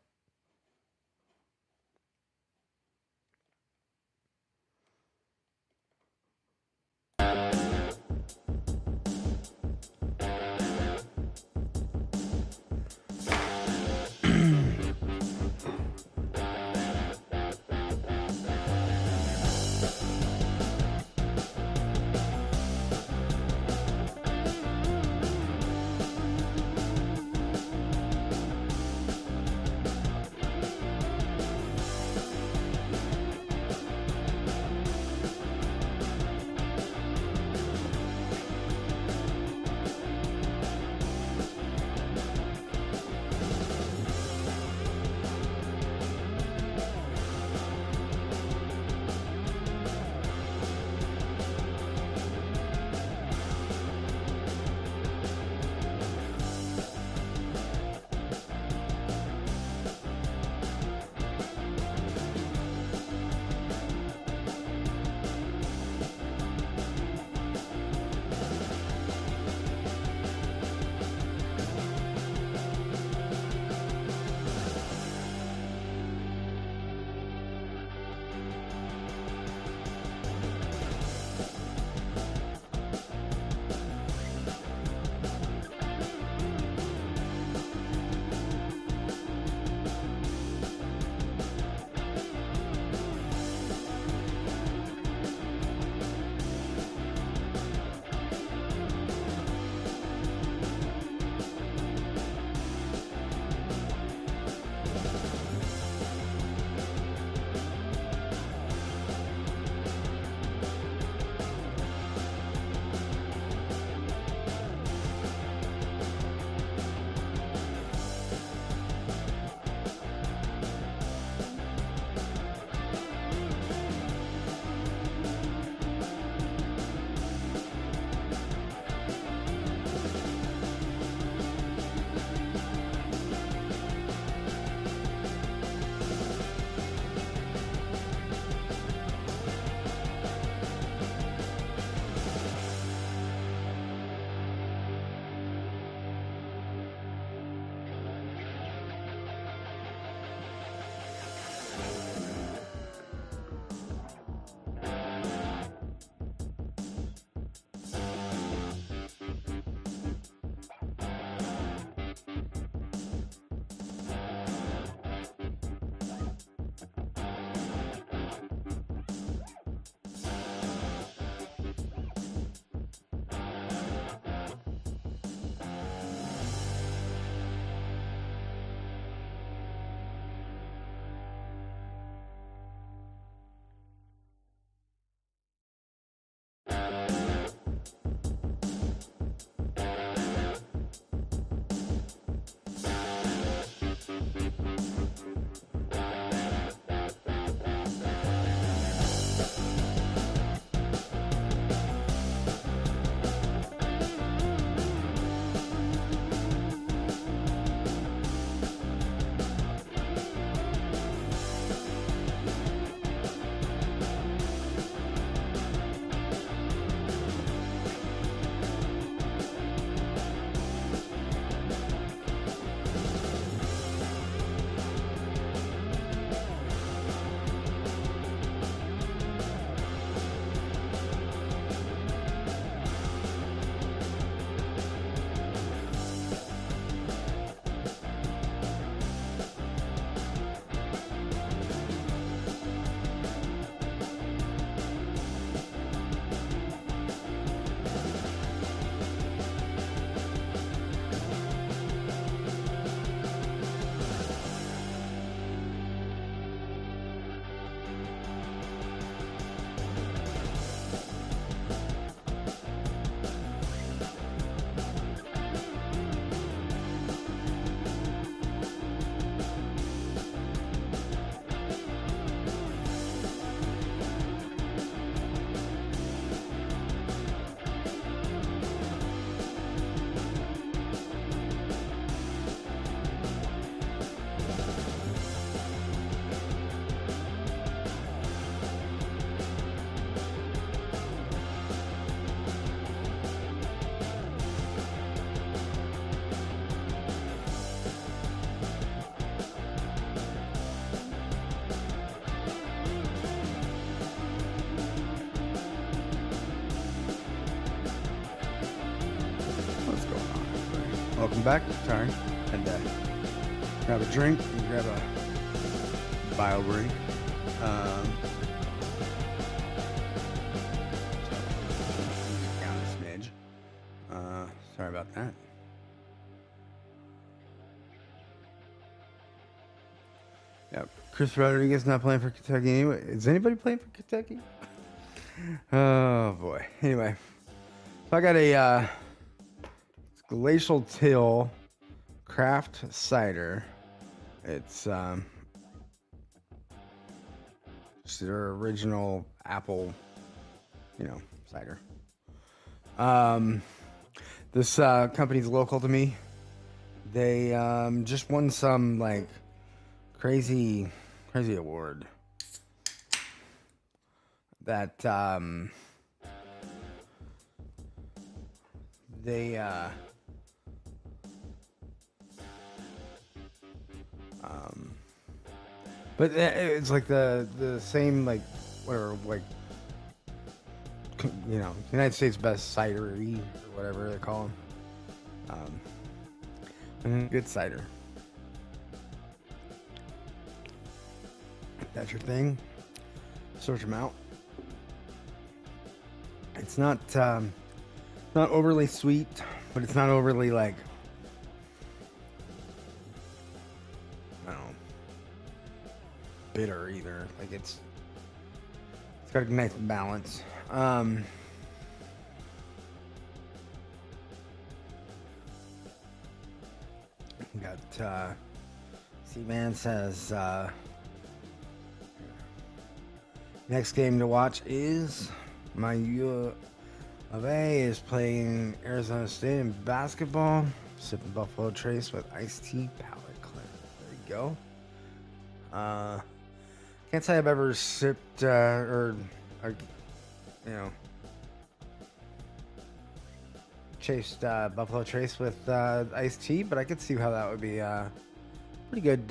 Welcome back. Sorry. Had to grab a drink and grab a bio break. Down a smidge. Sorry about that. Yep. Chris Rodriguez not playing for Kentucky anyway. Is anybody playing for Kentucky? Oh boy. Anyway, so I got a Glacial Till craft cider. It's just their original apple, cider. This company's local to me. They just won some like crazy award that they but it's like the same like whatever like United States best cidery or whatever they call them. Good cider. If that's your thing, search them out. It's not overly sweet, but it's not overly like I don't know, bitter either. Like it's got a nice balance. Got C-Man says next game to watch is my U of A is playing Arizona State in basketball. Sipping Buffalo Trace with iced tea, palate cleanse. There you go. Can't say I've ever sipped or chased Buffalo Trace with iced tea, but I could see how that would be a pretty good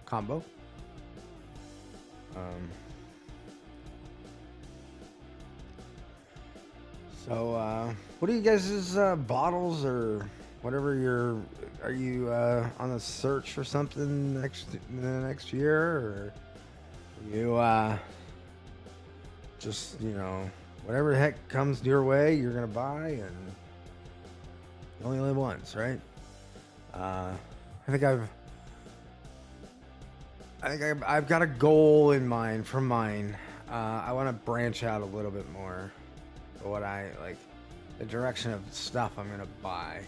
combo. So, what are you guys' bottles or whatever are you on a search for something in the next year, or you just whatever the heck comes your way you're gonna buy, and you only live once, right? I think I've got a goal in mind for mine. I want to branch out a little bit more. What I like, the direction of stuff I'm gonna buy.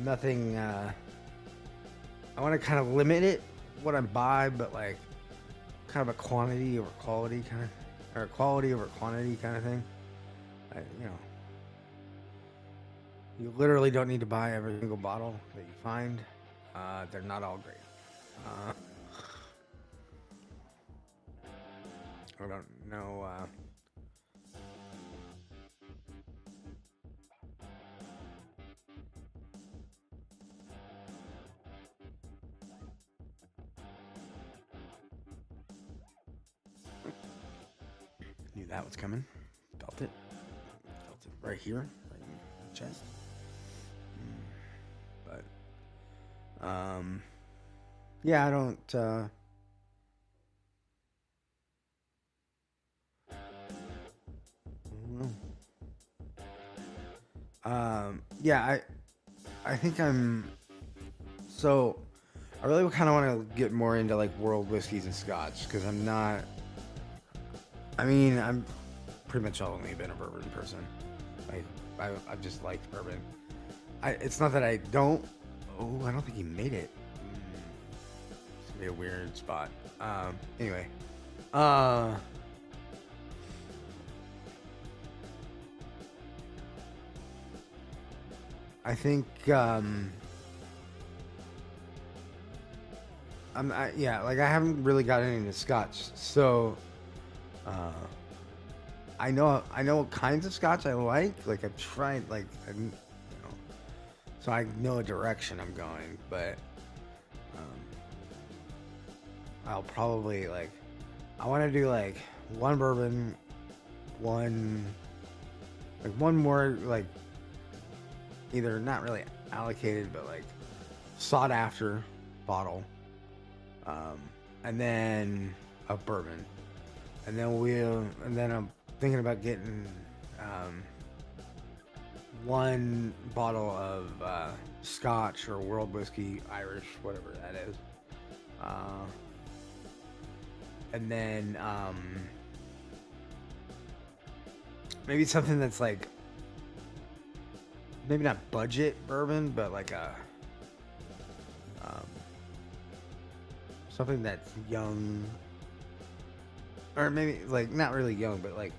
Nothing. I want to kind of limit it what I buy, but like kind of a quantity over quality kind of, or quality over quantity kind of thing. You literally don't need to buy every single bottle that you find. They're not all great. I don't know. Knew that was coming. Felt it right here, right in the chest. But yeah, I don't. Yeah, I think I'm. So, I really kind of want to get more into like world whiskeys and scotch because I'm not. I mean, I'm pretty much only been a bourbon person. I've just liked bourbon. It's not that I don't. Oh, I don't think he made it. It's gonna be a weird spot. Anyway. I think I haven't really gotten into scotch, so I know what kinds of scotch I like. Like I've tried, so I know a direction I'm going, but I'll probably I want to do one bourbon, one more either not really allocated, but like sought after bottle, and then a bourbon, and then I'm thinking about getting one bottle of Scotch or World Whiskey, Irish, whatever that is, and then maybe something that's like maybe not budget bourbon, but like a something that's young, or maybe like not really young, but like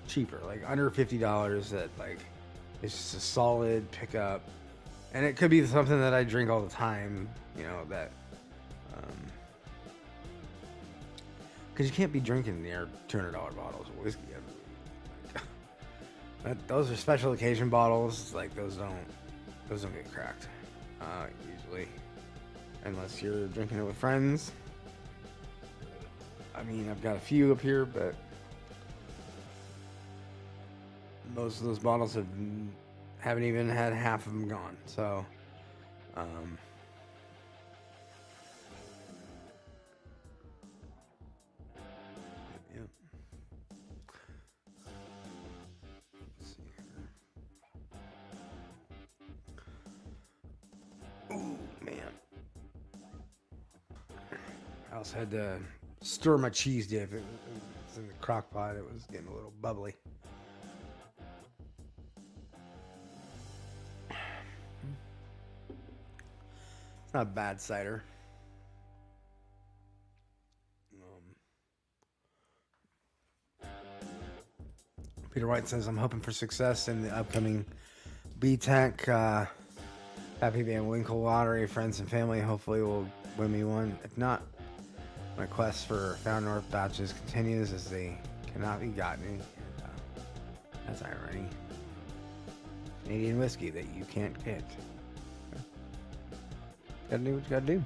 cheaper, like under $50. That like it's just a solid pickup, and it could be something that I drink all the time. You know that, because you can't be drinking near $200 bottles of whiskey. Those are special occasion bottles. Like those don't get cracked usually, unless you're drinking it with friends. I mean, I've got a few up here, but most of those bottles haven't even had half of them gone. So, yeah. Let's see here. Ooh, man. I also had to stir my cheese dip. It was in the crock pot. It was getting a little bubbly. It's not bad cider. Peter White says, I'm hoping for success in the upcoming B-Tech Happy Van Winkle lottery. Friends and family hopefully will win me one. If not, my quest for Found North batches continues as they cannot be gotten. And, that's irony. Canadian whiskey that you can't get. Gotta do what you gotta do.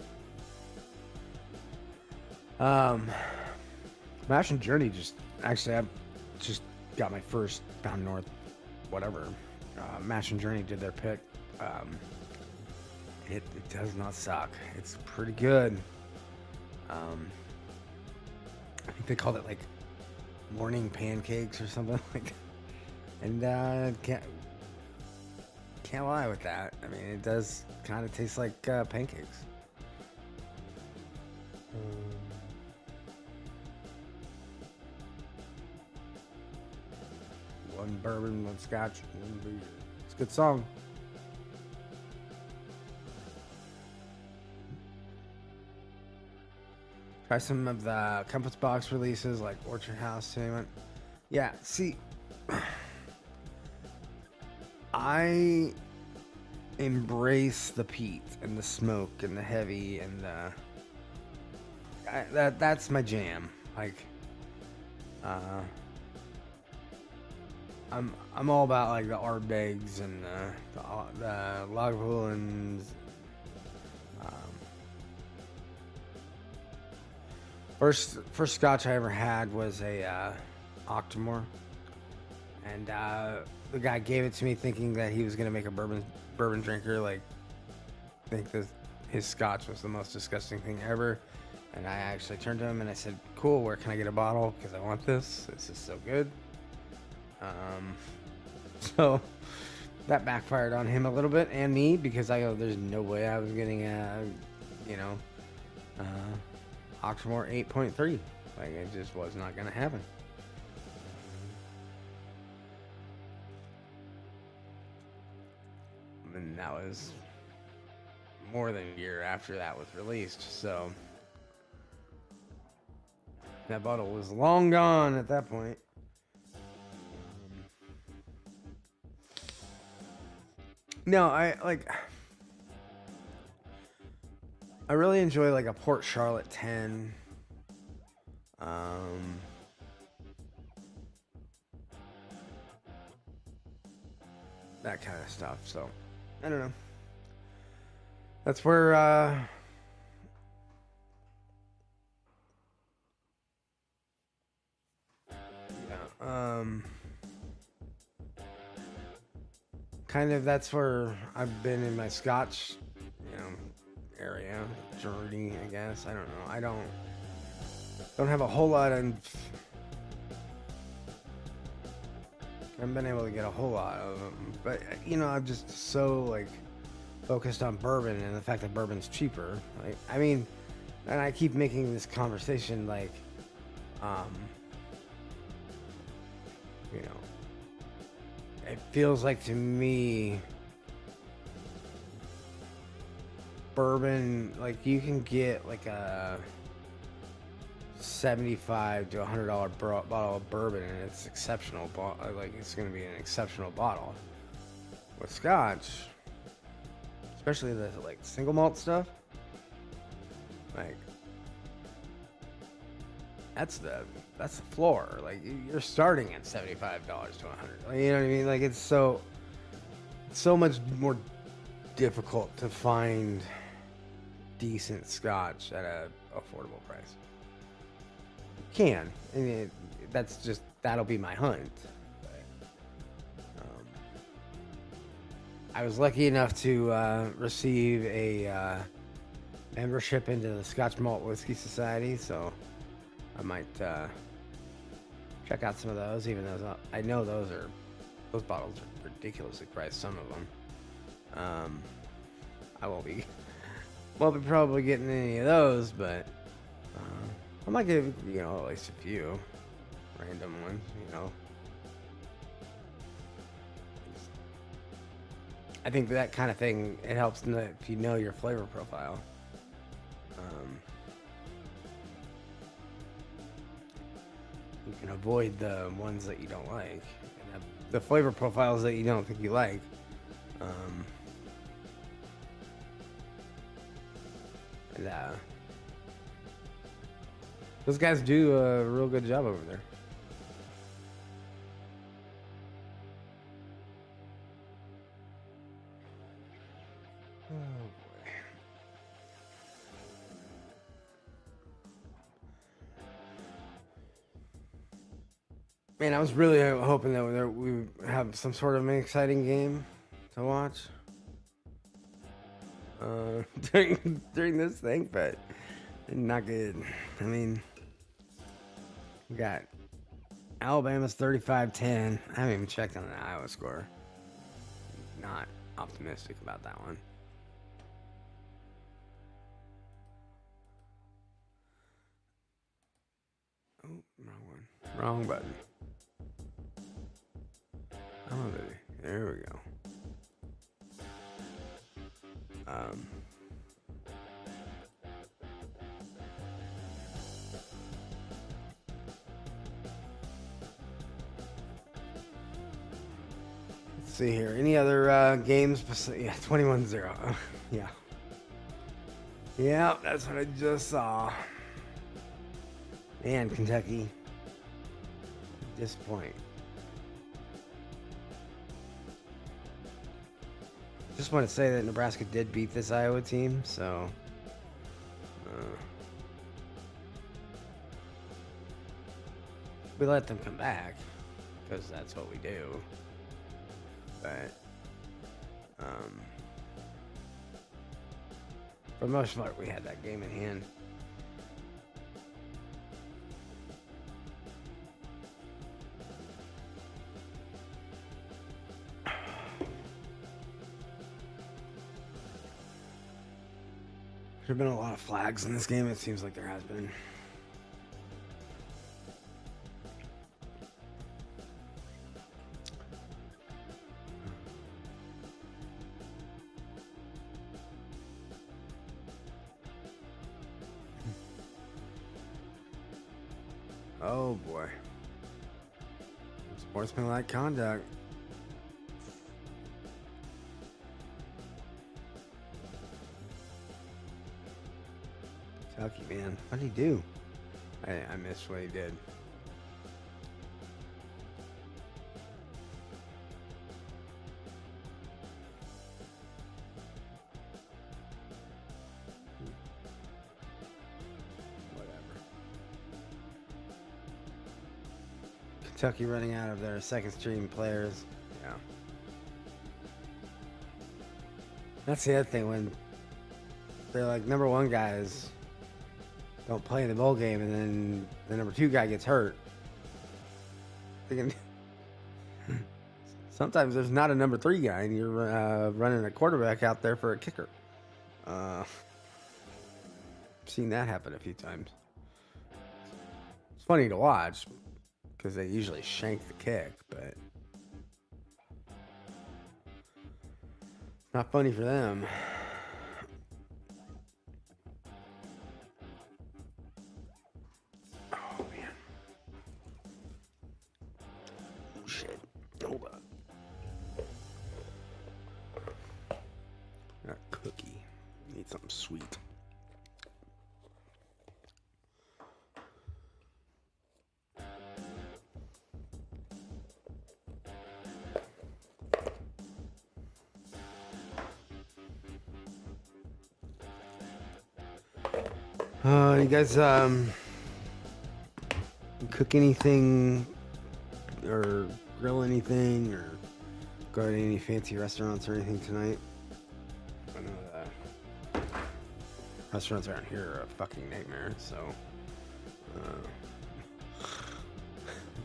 Mash and Journey I've just got my first Found North whatever. Mash and Journey did their pick. It does not suck. It's pretty good. I think they called it like morning pancakes or something like that. And can't lie with that. I mean, it does kind of taste like pancakes. One bourbon, one scotch, one beer. It's a good song. Try some of the Compass Box releases like Orchard House. Anyone? Yeah, see, I embrace the peat and the smoke and the heavy and that's my jam. Like, I'm all about like the Ardbegs and the Lagavulins. First scotch I ever had was a Octomore, and the guy gave it to me thinking that he was gonna make a bourbon drinker. Like, think that his scotch was the most disgusting thing ever. And I actually turned to him and I said, "Cool, where can I get a bottle? Because I want this. This is so good." So that backfired on him a little bit and me, because I go, "There's no way I was getting Octomore 8.3. Like, it just was not gonna happen." And that was more than a year after that was released, so that bottle was long gone at that point. No, I really enjoy like a Port Charlotte 10. That kind of stuff. So, I don't know. That's where kind of that's where I've been in my Scotch, area journey. I guess I don't know. I don't have a whole lot of. I haven't been able to get a whole lot of them, but I'm just so like focused on bourbon and the fact that bourbon's cheaper. Like, I mean, and I keep making this conversation like, it feels like to me, bourbon, like you can get like a $75 to $100 bottle of bourbon, and it's exceptional. Like it's going to be an exceptional bottle. With Scotch, especially the like single malt stuff, like that's the floor. Like you're starting at $75 to $100. Like, you know what I mean? Like it's so much more difficult to find decent Scotch at a affordable price. Can. I mean, that'll be my hunt. But, I was lucky enough to receive a membership into the Scotch Malt Whiskey Society, so I might check out some of those. Even though I know those bottles are ridiculously priced. Some of them. I won't be probably getting any of those, but. I might give, at least a few random ones, I think that kind of thing, it helps if you know your flavor profile. You can avoid the ones that you don't like, and the flavor profiles that you don't think you like. Those guys do a real good job over there. Oh boy. Man, I was really hoping that we would have some sort of an exciting game to watch during this thing, but not good. I mean, we got Alabama's 35-10. I haven't even checked on the Iowa score. Not optimistic about that one. Oh, wrong one. Wrong button. Oh, baby. There we go. Let's see here. Any other games? Yeah, 21-0. Yeah. Yeah, that's what I just saw. Man, Kentucky. Disappointing. Just want to say that Nebraska did beat this Iowa team, so we let them come back because that's what we do. But for the most part, we had that game in hand. There have been a lot of flags in this game. It seems like there has been. Oh boy. Sportsmanlike conduct. Kentucky, man. What did he do? I missed what he did. Whatever. Kentucky running out of their second string players. Yeah. That's the other thing when they're like number one guys don't play in the bowl game, and then the number two guy gets hurt. Sometimes there's not a number three guy, and you're running a quarterback out there for a kicker. I've seen that happen a few times. It's funny to watch because they usually shank the kick, but not funny for them. Oh, man. Oh, shit. Hold on. Got a cookie. Need something sweet. You guys cook anything or grill anything or go to any fancy restaurants or anything tonight? I know that restaurants around here are a fucking nightmare, so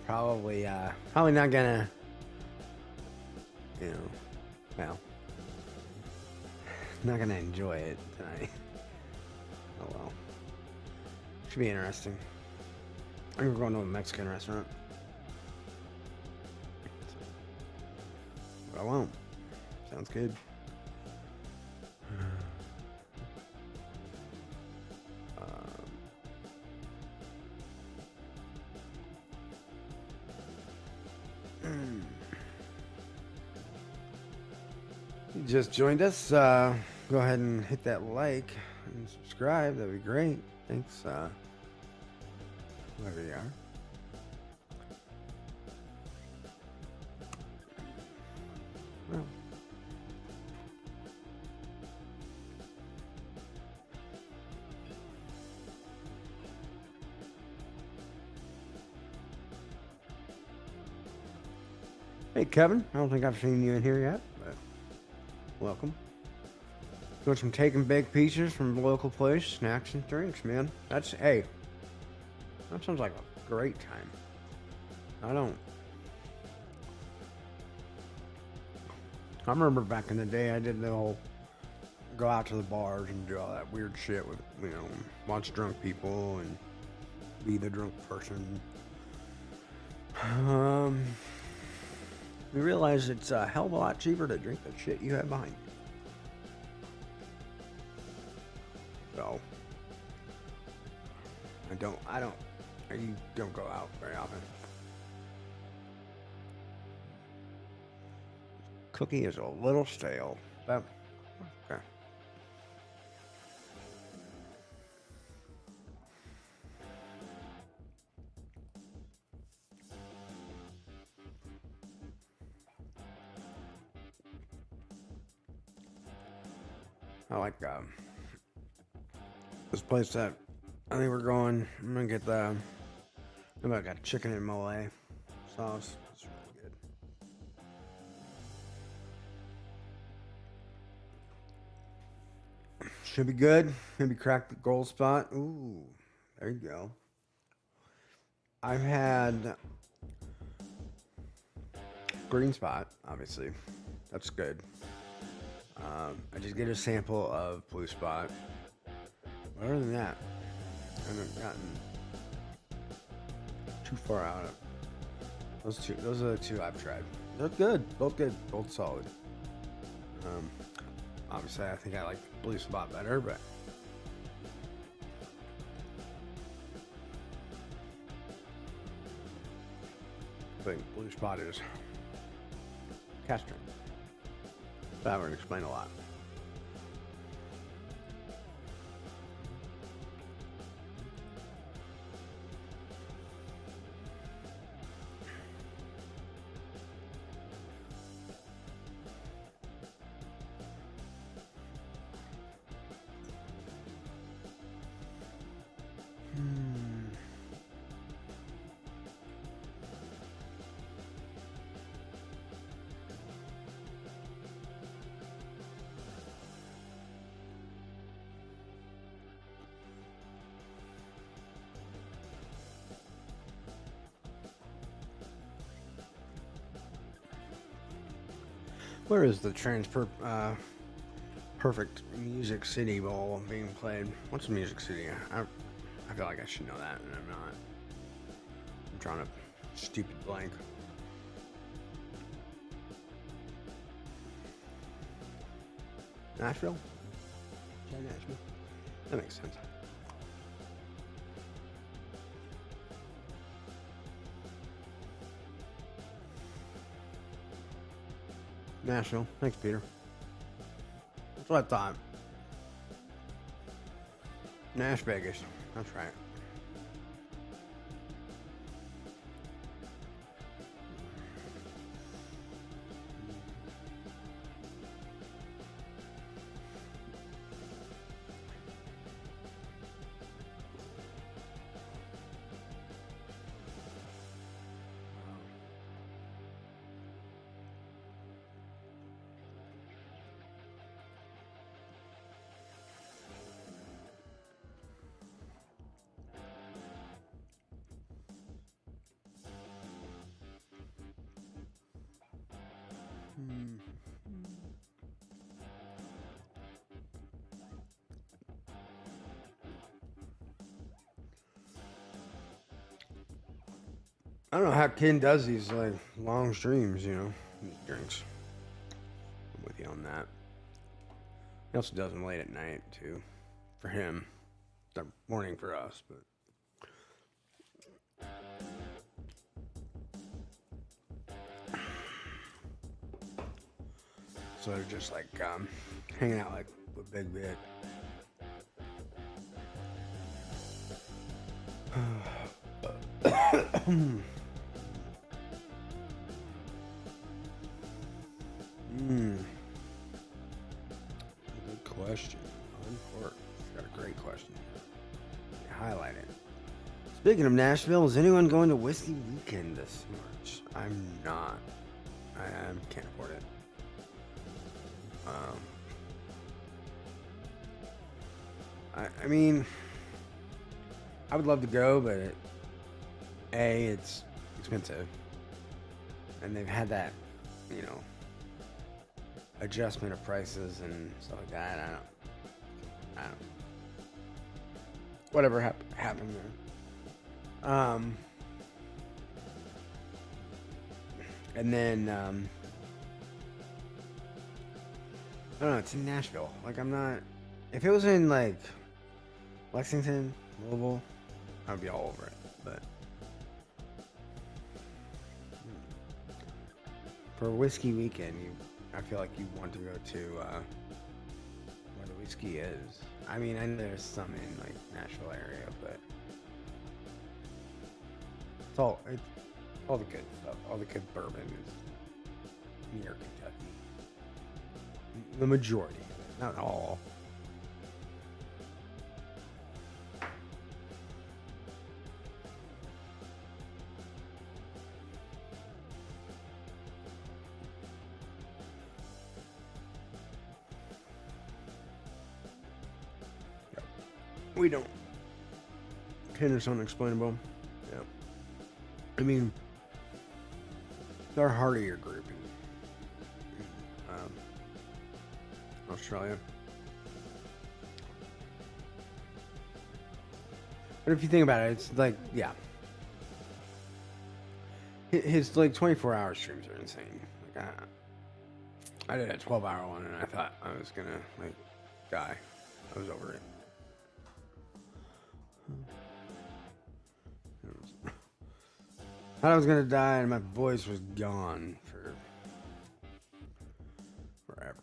probably not gonna, well, not gonna enjoy it tonight. Oh well. Should be interesting. I think we're going to a Mexican restaurant. But I won't. Sounds good. You just joined us. Go ahead and hit that like and subscribe. That'd be great. Thanks. Whoever you are. Well. Hey, Kevin. I don't think I've seen you in here yet, but welcome. Got some take and bake pizzas from the local place, snacks and drinks, man. Hey, that sounds like a great time. I remember back in the day, I did the whole go out to the bars and do all that weird shit with, watch drunk people and be the drunk person. We realized it's a hell of a lot cheaper to drink the shit you have behind you. So, you don't go out very often. Cookie is a little stale, but okay. I like this place that I think we're going. I'm gonna get I got chicken and mole sauce. It's really good. Should be good. Maybe crack the gold spot. Ooh, there you go. I've had green spot, obviously. That's good. I just get a sample of blue spot. But other than that, I haven't gotten too far out of those two. Those are the two I've tried. They're good. Both good. Both solid. Obviously, I think I like blue spot better, but I think blue spot is castrating. That would explain a lot. Where is the perfect Music City Bowl being played? What's Music City? I feel like I should know that, and I'm not. I'm drawing a stupid blank. Nashville? Yeah, Nashville. That makes sense. Nashville. Thanks, Peter. That's what I thought. Nash Vegas. That's right. I don't know how Ken does these like long streams, you know, these drinks. I'm with you on that. He also does them late at night too, for him. The morning for us, but. So they're just like hanging out like a big bit. Good question. Uncorked. Got a great question. Highlight it. Speaking of Nashville, is anyone going to Whiskey Weekend this March? I'm not. I can't afford it. I mean, I would love to go, but it's expensive, and they've had that, you know, adjustment of prices and stuff like that. I don't. Whatever happened there. And then I don't know. It's in Nashville. Like, I'm not. If it was in like Lexington, Louisville, I'd be all over it. But for Whiskey Weekend, I feel like you want to go to where the whiskey is. I mean, I know there's some in like Nashville area, but it's all the good stuff. All the good bourbon is near Kentucky. The majority of it, not all. We don't. Kenner's unexplainable. Yeah. I mean, they're a heartier group in Australia. But if you think about it, it's like, yeah. His like 24-hour streams are insane. Like, I did a 12-hour one and I thought I was gonna like die. I was over it. I thought I was gonna die and my voice was gone for forever.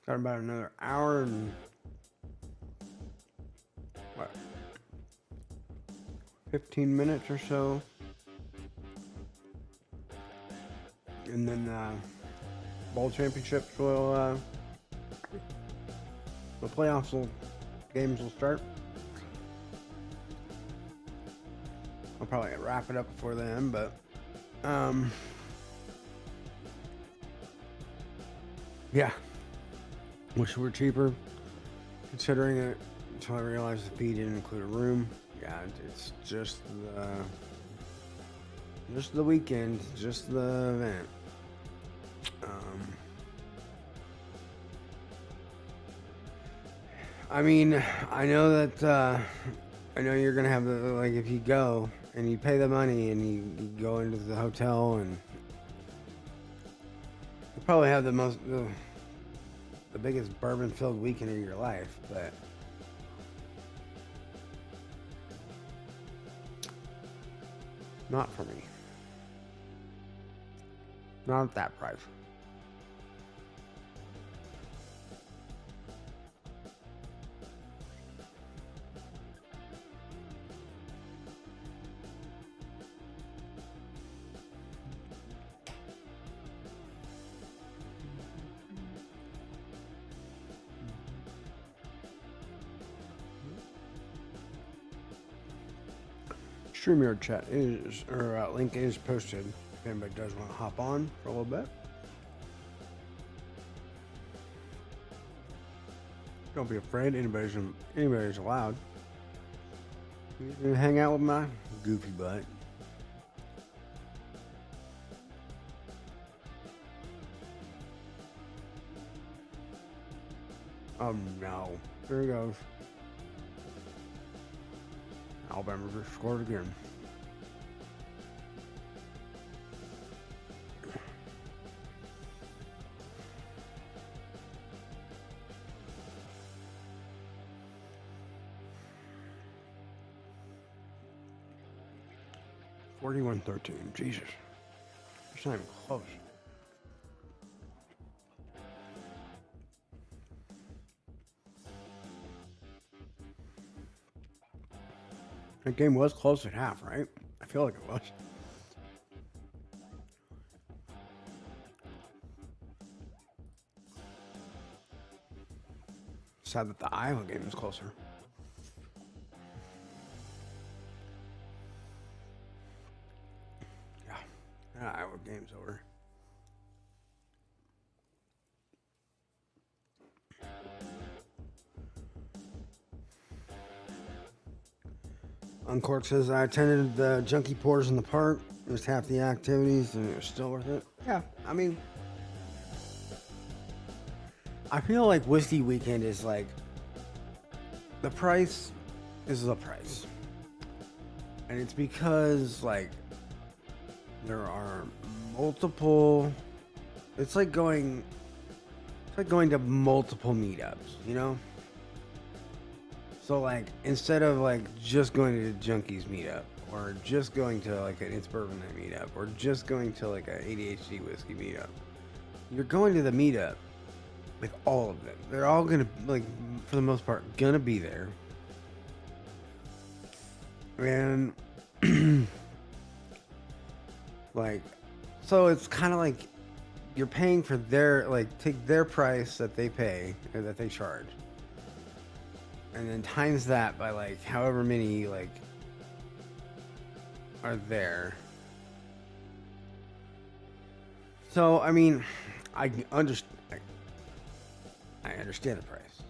Got about another hour and what, 15 minutes or so, and then bowl championships will the games will start. I'll probably wrap it up before then, but yeah. Wish it were cheaper, considering it, until I realized the fee didn't include a room. Yeah, it's just the weekend, just the event. I mean, I know that I know you're gonna have the, like, if you go and you pay the money and you go into the hotel, and you probably have the biggest bourbon-filled weekend of your life, but not for me. Not at that price. StreamYard chat is, or link is posted if anybody does want to hop on for a little bit. Don't be afraid. Anybody's allowed. You can hang out with my goofy butt. Oh no! There he goes. Alabama just scored again. $41-13. Jesus. It's not even close. That game was close at half, right? I feel like it was. Sad that the Iowa game was closer. Yeah, that Iowa game's over. Uncork says, I attended the Junkie Pours in the park. It was half the activities and it was still worth it. Yeah, I mean, I feel like Whiskey Weekend is like, the price is the price. And it's because, like, there are multiple, it's like going to multiple meetups, you know? So, like, instead of, like, just going to the Junkies meetup, or just going to, like, an It's Bourbon Night meetup, or just going to, like, an ADHD whiskey meetup, you're going to the meetup with all of them. They're all gonna, like, for the most part, gonna be there. And, like, so it's kind of like you're paying for their, like, take their price that they pay, or that they charge, and then times that by, like, however many, like, are there. So, I mean, I understand the price.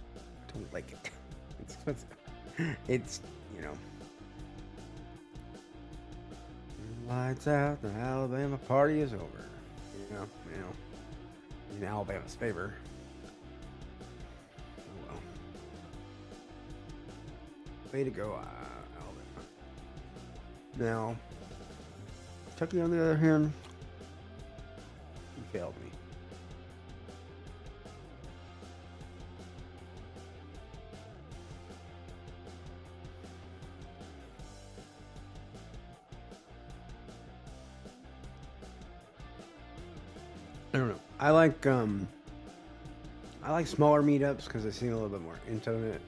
I don't like it. It's expensive. It's, you know. Lights out, the Alabama party is over. You know, in Alabama's favor. Oh well. Way to go, Alabama. Now, Kentucky, on the other hand, he failed me. I don't know. I like smaller meetups because I seem a little bit more intimate.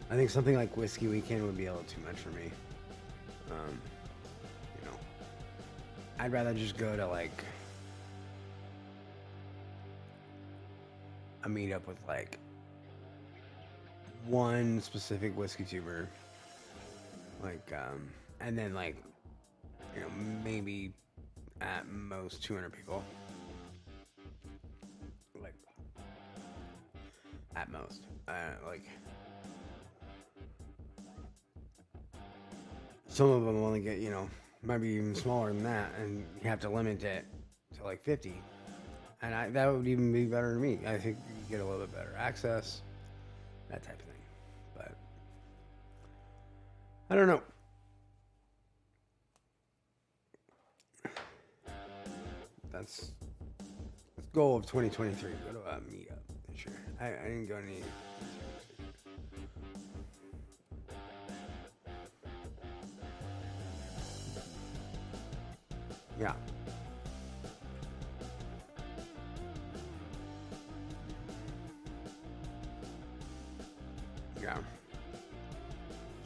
I think something like Whiskey Weekend would be a little too much for me. You know, I'd rather just go to, like, a meetup with, like, one specific whiskey tuber, like, and then like, maybe at most 200 people, like at most, like some of them only get, might be even smaller than that, and you have to limit it to like 50. And that would even be better to me. I think you get a little bit better access, that type of thing. But I don't know. That's the goal of 2023. Go to a meetup this year. I didn't go to any. Yeah. Yeah.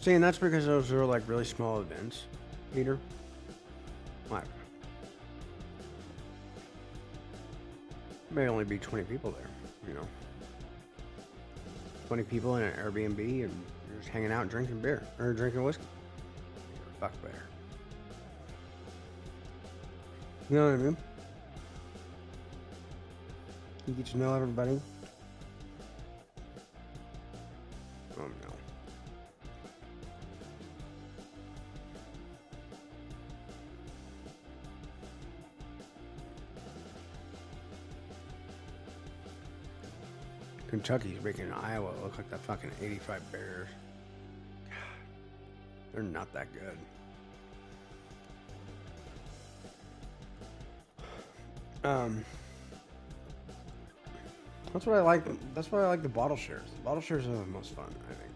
See, and that's because those are like really small events, Peter. Like, may only be 20 people there, 20 people in an Airbnb, and you're just hanging out drinking beer or drinking whiskey. Fuck better. You know what I mean? You get to know everybody. Oh no. Kentucky's making Iowa look like the fucking 85 Bears. God, they're not that good. That's what I like. That's why I like the bottle shares. The bottle shares are the most fun, I think.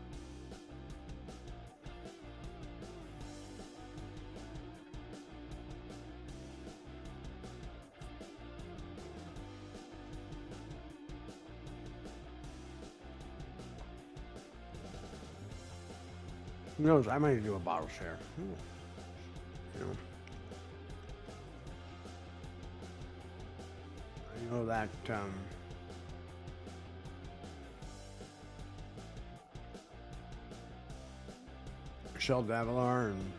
Who knows? I might do a bottle share. I know that Michelle Davilar and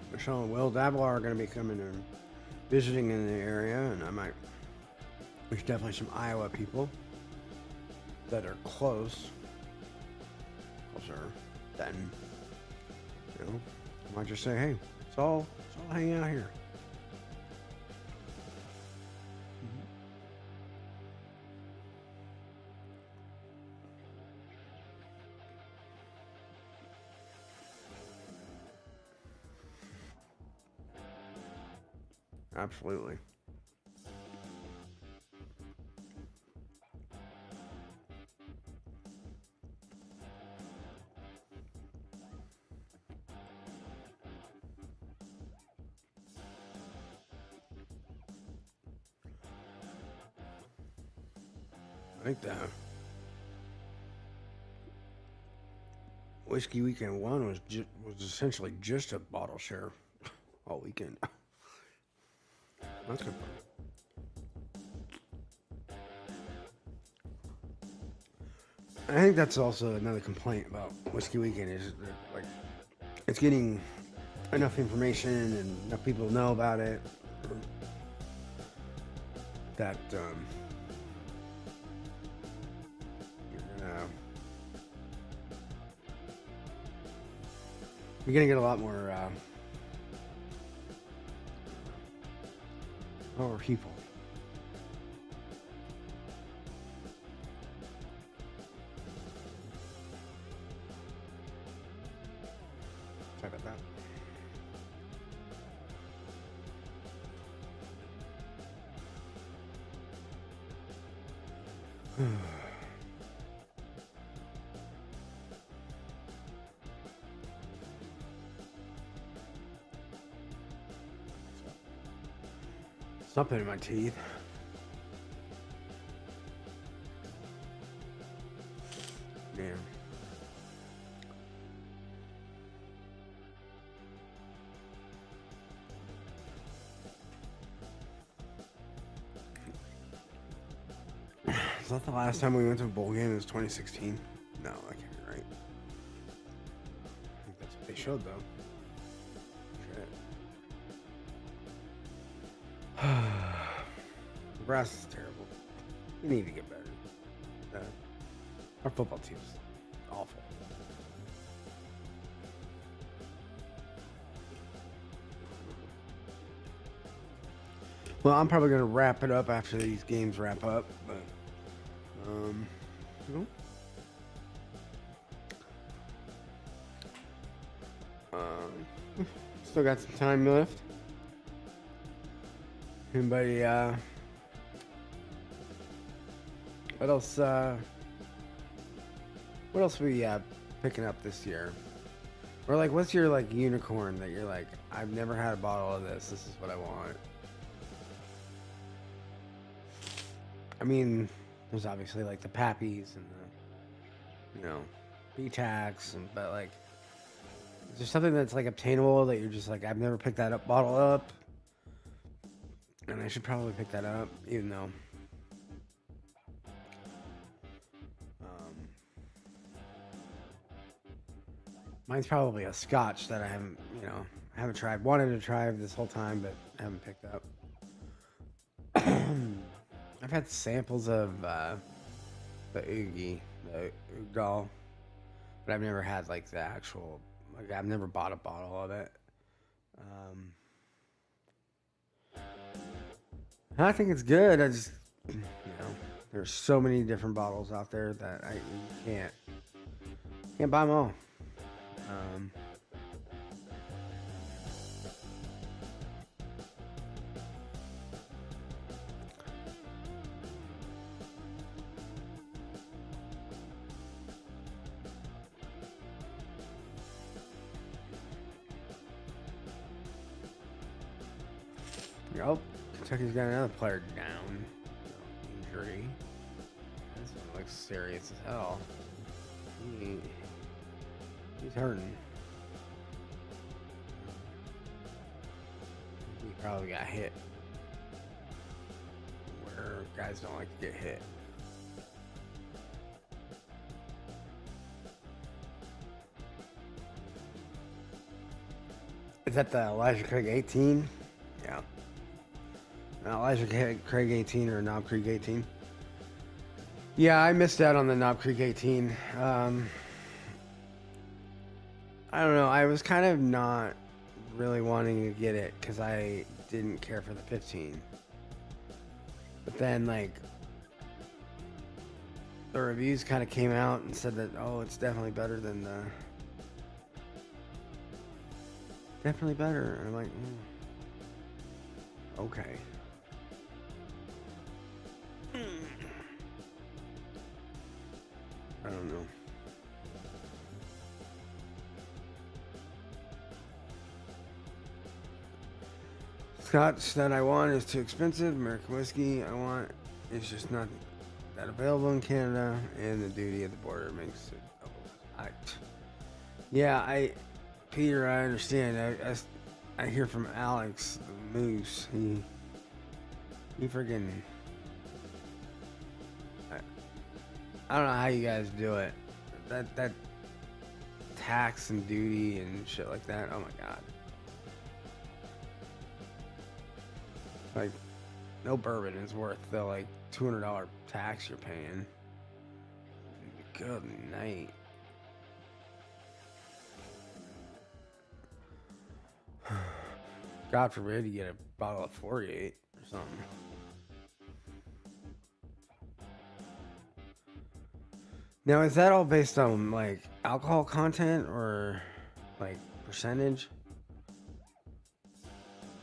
Michelle and Will Davilar are going to be coming and visiting in the area, and there's definitely some Iowa people that are closer than, I might just say, hey, let's all hang out here. Absolutely. I think that Whiskey Weekend 1 was essentially just a bottle share all weekend. That's good fun. I think that's also another complaint about Whiskey Weekend is that, like, it's getting enough information and enough people know about it that you're gonna get a lot more people. Sorry about that. Something in my teeth. Damn. Is that the last time we went to a bowl game? It was 2016? No, that can't be right. They should though. Shit. Nebraska's terrible. We need to get better. Our football team's awful. Well, I'm probably gonna wrap it up after these games wrap up, but you know. Still got some time left. Anybody, what else we picking up this year? Or like, what's your like unicorn that you're like, I've never had a bottle of this. This is what I want. I mean, there's obviously like the Pappies and the, B-Tax, but like, is there something that's like obtainable that you're just like, I've never picked that bottle up, and I should probably pick that up, even though mine's probably a Scotch that I haven't tried. Wanted to try this whole time, but haven't picked up. I've had samples of the Oogie, but I've never had like the actual. Like, I've never bought a bottle of it. I think it's good. I just, there's so many different bottles out there that you can't buy them all. Oh, Kentucky's got another player down. Injury. This one looks serious as hell. He's hurting. He probably got hit. Where guys don't like to get hit. Is that the Elijah Craig 18? Yeah. Elijah Craig 18 or Knob Creek 18. Yeah, I missed out on the Knob Creek 18. I don't know. I was kind of not really wanting to get it because I didn't care for the 15. But then, like, the reviews kind of came out and said that, oh, it's definitely better than the... Definitely better. And I'm like, okay. I don't know. Scotch that I want is too expensive. American whiskey I want is just not that available in Canada, and the duty at the border makes it. Peter, I understand. I hear from Alex the Moose. He freaking. I don't know how you guys do it. That tax and duty and shit like that. Oh my god. Like, no bourbon is worth the like $200 tax you're paying. Good night. God forbid you get a bottle of 48 or something. Now, is that all based on like alcohol content or like percentage?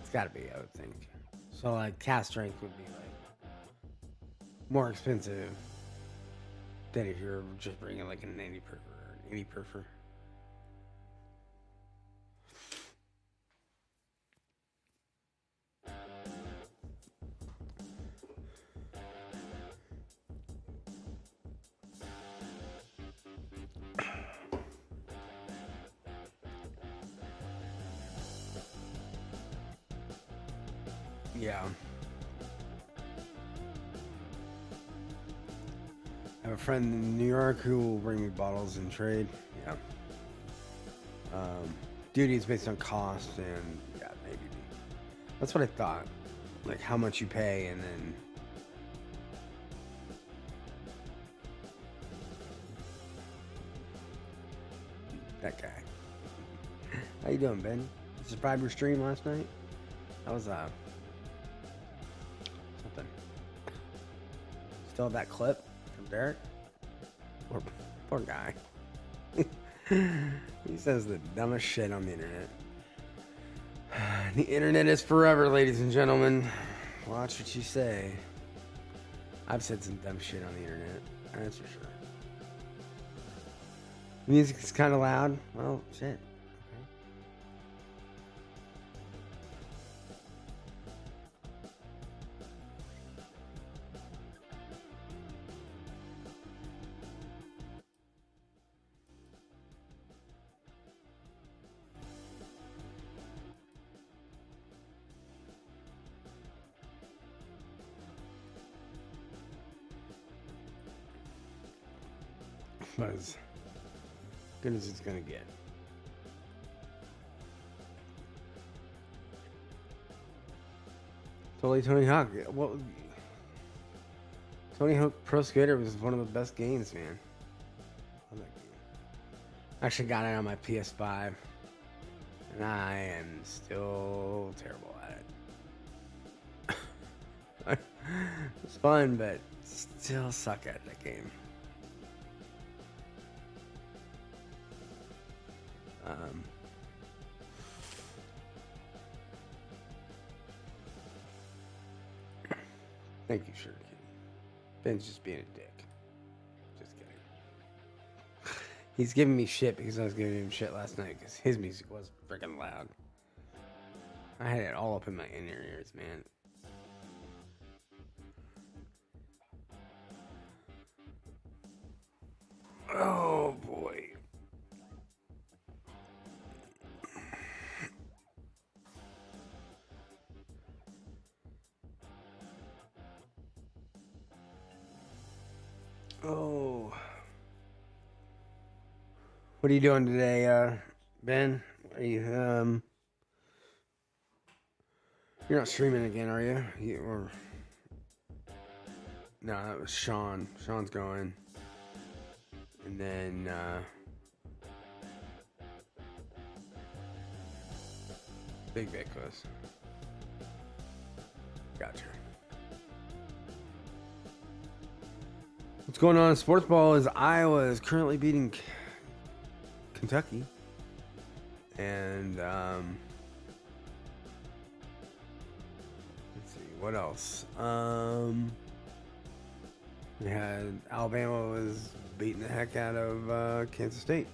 It's got to be, I would think. So like cask strength would be like more expensive than if you're just bringing like an 80 proof or an 80 proofer. Yeah. I have a friend in New York who will bring me bottles in trade. Yeah. Duty is based on cost, and yeah, maybe. That's what I thought. Like how much you pay, and then that guy. How you doing, Ben? You survived your stream last night? That was something. Still have that clip from Derek? Poor guy. He says the dumbest shit on the internet. The internet is forever, ladies and gentlemen. Watch what you say. I've said some dumb shit on the internet. That's for sure. Music is kind of loud. Well, shit. About as good as it's gonna get. Tony Hawk. Well, Tony Hawk Pro Skater was one of the best games, man. I love that game. I actually got it on my PS5, and I am still terrible at it. It's fun, but still suck at that game. Thank you, Sugar Kitty. Ben's just being a dick. Just kidding. He's giving me shit because I was giving him shit last night because his music was freaking loud. I had it all up in my inner ears, man. Oh boy. Oh. What are you doing today, Ben? Are you you're not streaming again, are you? No, that was Sean. Sean's going. And then Big Vic was. Gotcha. What's going on in sports ball is Iowa is currently beating Kentucky. And let's see, what else? We had Alabama was beating the heck out of Kansas State.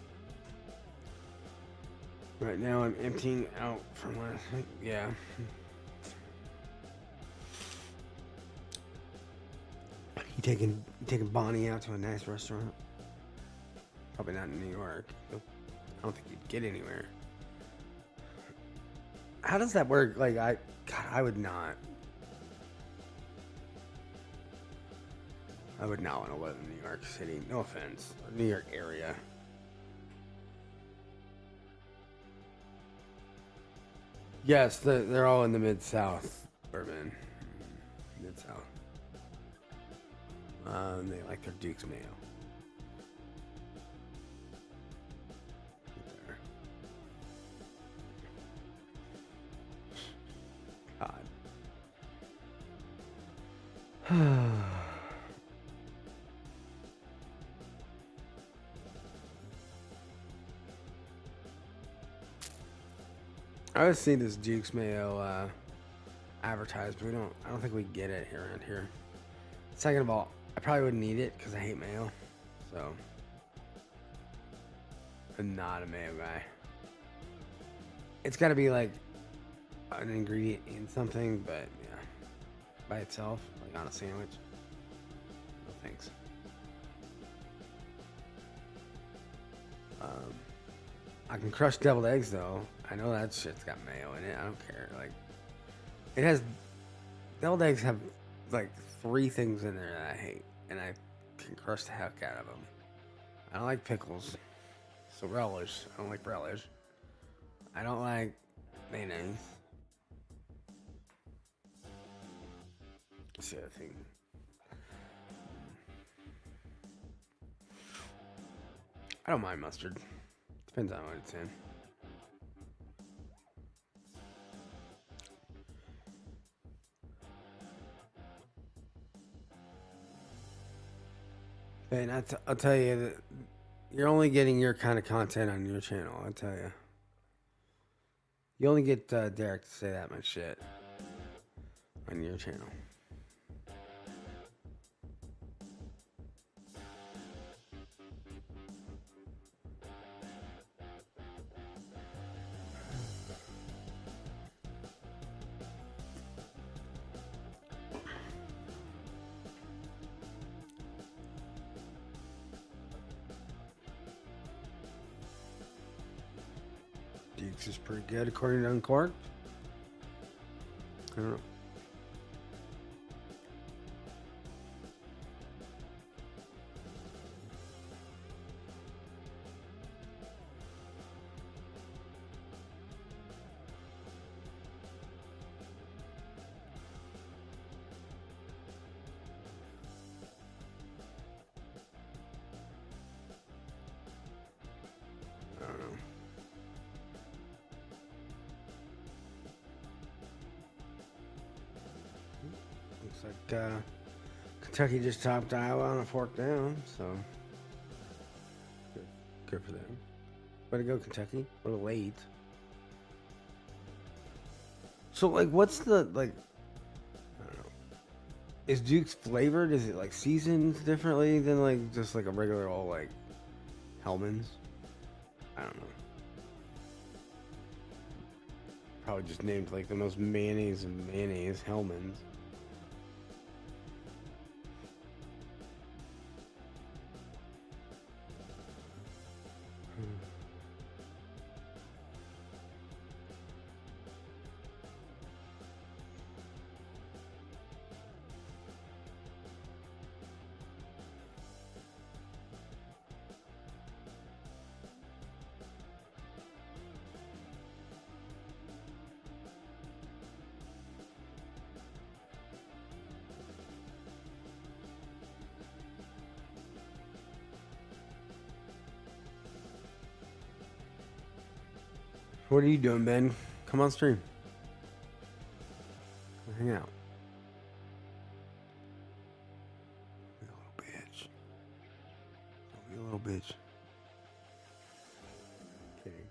Right now I'm emptying out from last week. Yeah. You taking Bonnie out to a nice restaurant? Probably not in New York. I don't think you'd get anywhere. How does that work? Like I would not. I would not want to live in New York City. No offense. New York area. Yes, they're all in the Mid-South, urban. Mid-South. They like their Duke's mayo. God. I always see this Duke's mayo advertised, but I don't think we get it here around here. Second of all, I probably wouldn't eat it because I hate mayo. So I'm not a mayo guy. It's gotta be like an ingredient in something, but yeah. By itself, like on a sandwich. No thanks. I can crush deviled eggs though. I know that shit's got mayo in it. I don't care. Like, it has. Deviled eggs have like 3 things in there that I hate, and I can crush the heck out of them. I don't like pickles, so relish. I don't like relish. I don't like mayonnaise. That's the other thing. I don't mind mustard. Depends on what it's in. And I'll tell you that you're only getting your kind of content on your channel. I'll tell you. You only get Derek to say that much shit on your channel. Dukes is pretty good according to Uncorked. I don't know. I don't know. Looks like Kentucky just topped Iowa on a 4th down, so good for them. Way to go, Kentucky. A little late. So, like, what's the, like, I don't know. Is Duke's flavored? Is it, like, seasoned differently than, like, just, like, a regular old, like, Hellman's? I don't know. Probably just named, like, the most mayonnaise of mayonnaise, Hellman's. What are you doing, Ben? Come on stream. Come hang out. You little bitch. Don't be a little bitch. Kidding.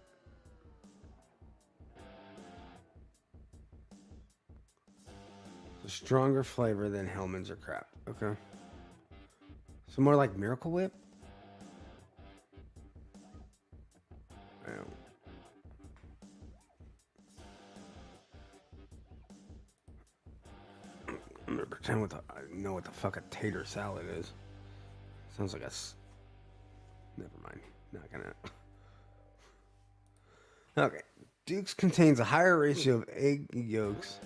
It's a stronger flavor than Hellman's or crap. Okay. So more like Miracle Whip? I don't. I'm gonna pretend I know what the fuck a tater salad is. Sounds like never mind. Not gonna. Okay. Duke's contains a higher ratio of egg yolks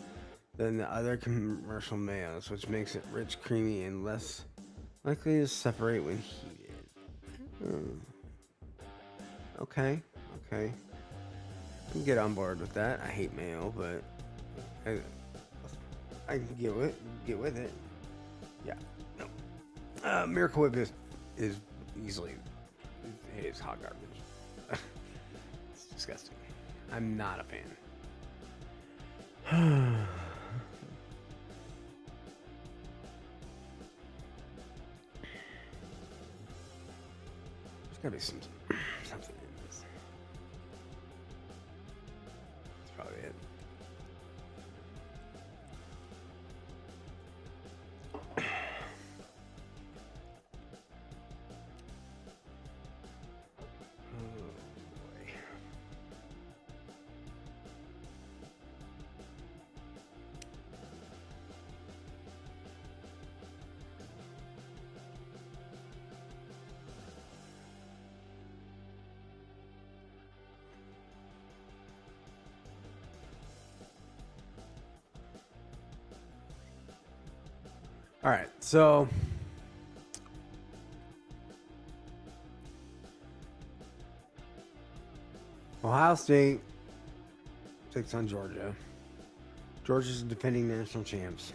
than the other commercial mayos, which makes it rich, creamy, and less likely to separate when heated. Okay. I can get on board with that. I hate mayo, but I can get with it. Yeah. No. Miracle Whip is easily hot garbage. It's disgusting. I'm not a fan. There's gotta be something in this. That's probably it. All right, so Ohio State takes on Georgia. Georgia's defending national champs.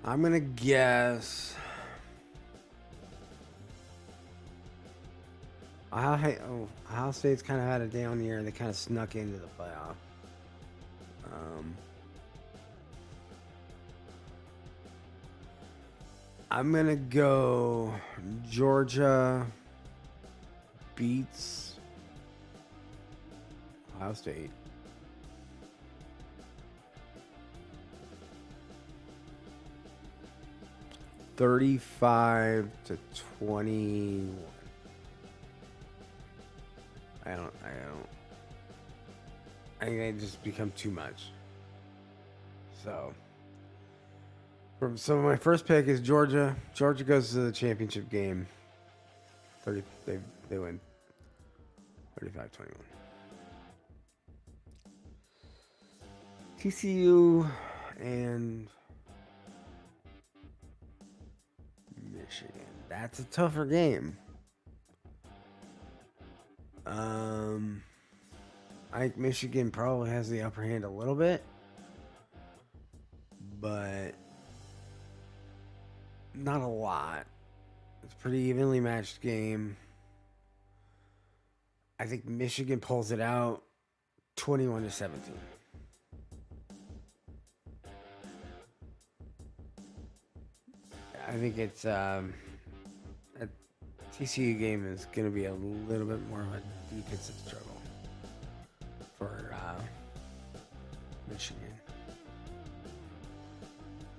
I'm going to guess Ohio State's kind of had a down year. They kind of snuck into the playoff. I'm going to go Georgia beats Ohio State. $35-21. I think they just become too much. So my first pick is Georgia. Georgia goes to the championship game. They win 35-21. TCU and Michigan. That's a tougher game. I think Michigan probably has the upper hand a little bit, but not a lot. It's a pretty evenly matched game. I think Michigan pulls it out 21-17. I think it's a TCU game is going to be a little bit more of a defensive struggle for Michigan.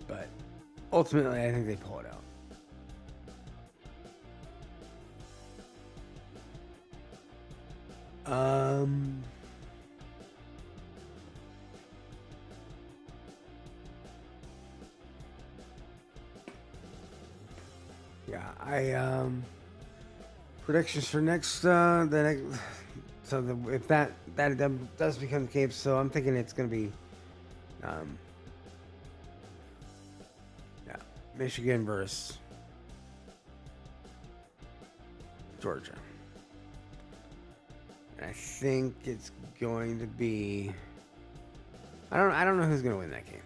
But ultimately, I think they pull it out. Yeah, predictions for next if that does become the case, so I'm thinking it's going to be Michigan versus Georgia. And I think it's going to be I don't know who's going to win that game.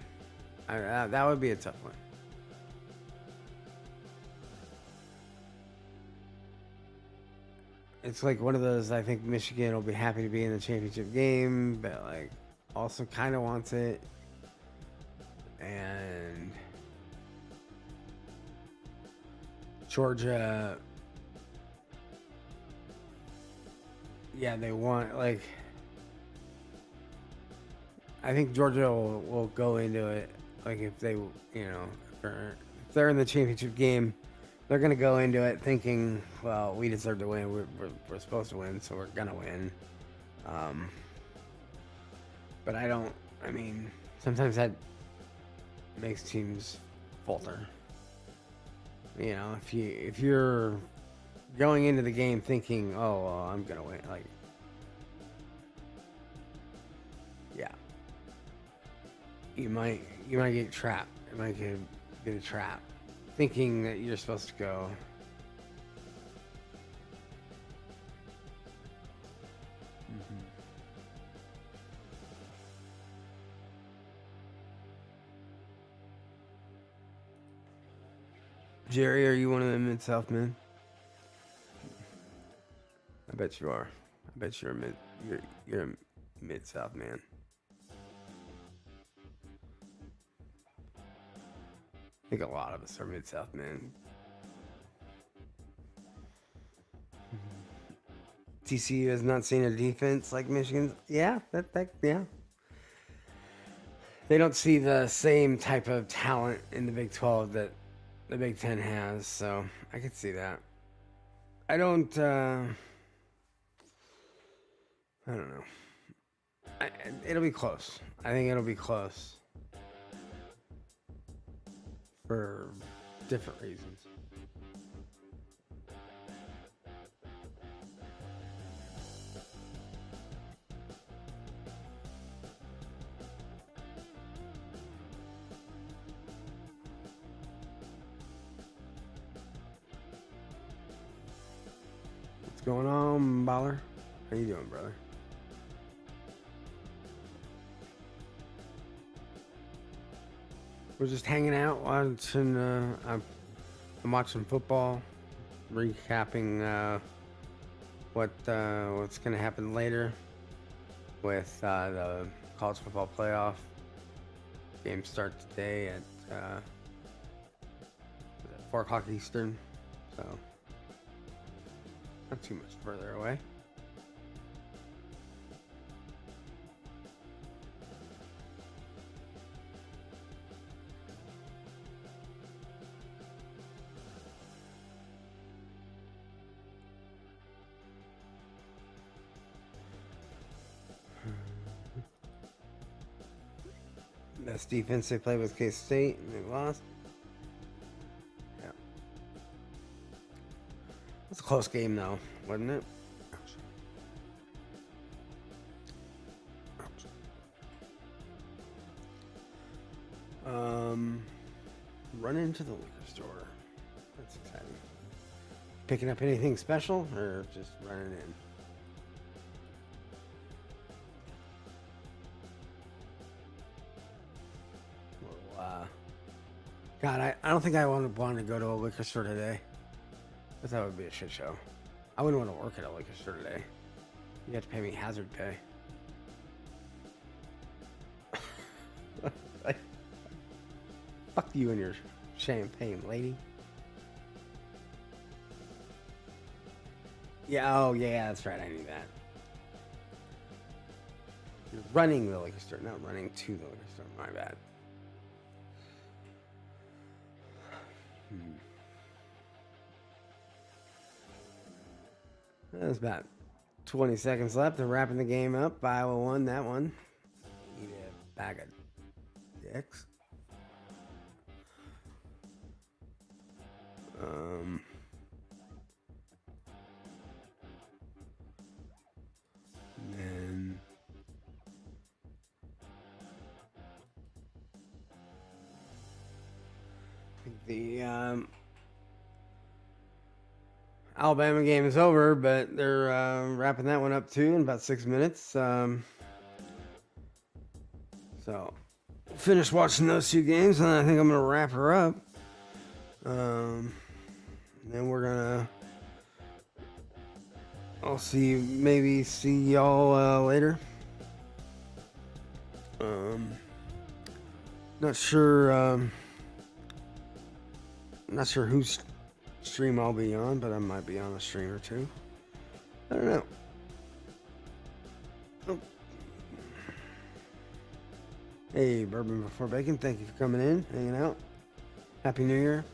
That would be a tough one. It's like one of those, I think Michigan will be happy to be in the championship game, but like also kind of wants it. And Georgia, yeah, they want, like, I think Georgia will go into it, like if they, if they're in the championship game, they're going to go into it thinking, well, we deserve to win. We're supposed to win, so we're going to win. But sometimes that makes teams falter. If you're going into the game thinking, oh, well, I'm going to win, like, yeah. You might get trapped. You might get a trap. Thinking that you're supposed to go. Jerry, are you one of the Mid-South men? I bet you are. I bet you're a Mid-South man. I think a lot of us are Mid-South men. TCU has not seen a defense like Michigan's. Yeah, yeah. They don't see the same type of talent in the Big 12 that the Big 10 has, so I could see that. I don't know. It'll be close. I think it'll be close. For different reasons. What's going on, Baller? How you doing, brother? We're just hanging out, watching. I'm watching football, recapping what's gonna happen later with the college football playoff. Games start today at 4 o'clock Eastern, so not too much further away. Best defense they played with K-State, and they lost. Yeah. It's a close game, though, wasn't it? Run into the liquor store. That's exciting. Picking up anything special, or just running in? God, I don't think I want to go to a liquor store today. Because that would be a shit show. I wouldn't want to work at a liquor store today. You have to pay me hazard pay. Fuck you and your champagne, lady. Yeah, oh yeah, that's right, I knew that. You're running the liquor store, not running to the liquor store. My bad. There's about 20 seconds left. They're wrapping the game up. Iowa won that one. Eat a bag of dicks. And I think the Alabama game is over, but they're wrapping that one up too in about 6 minutes. So finished watching those two games, and I think I'm gonna wrap her up. Then we're gonna. I'll maybe see y'all later. Not sure. Not sure whose stream I'll be on, but I might be on a stream or two. I don't know. Oh. Hey, Bourbon Before Bacon, thank you for coming in, hanging out. Happy New Year.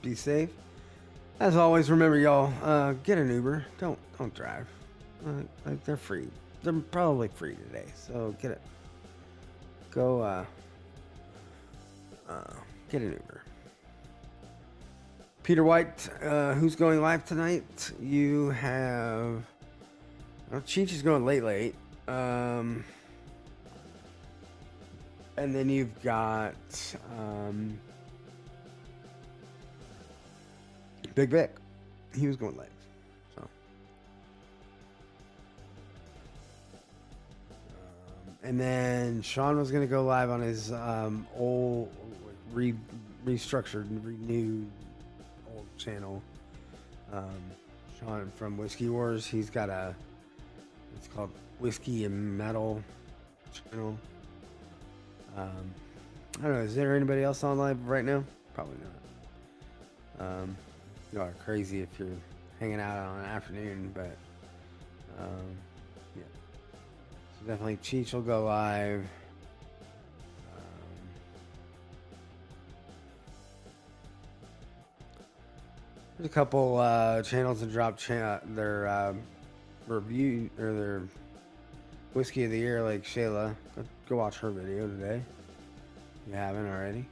Be safe. As always, remember y'all, get an Uber. Don't drive. Like they're free. They're probably free today, so get it. Go get an Uber. Peter White, who's going live tonight? You have Cheech is going late. And then you've got Big Vic. He was going late. So and then Sean was gonna go live on his old restructured, renewed old channel. Sean from Whiskey Wars. He's got it's called Whiskey and Metal channel. I don't know. Is there anybody else on live right now? Probably not. You are crazy if you're hanging out on an afternoon, but yeah. So definitely Cheech will go live. There's a couple channels that drop their review or their whiskey of the year, like Shayla. Go watch her video today if you haven't already.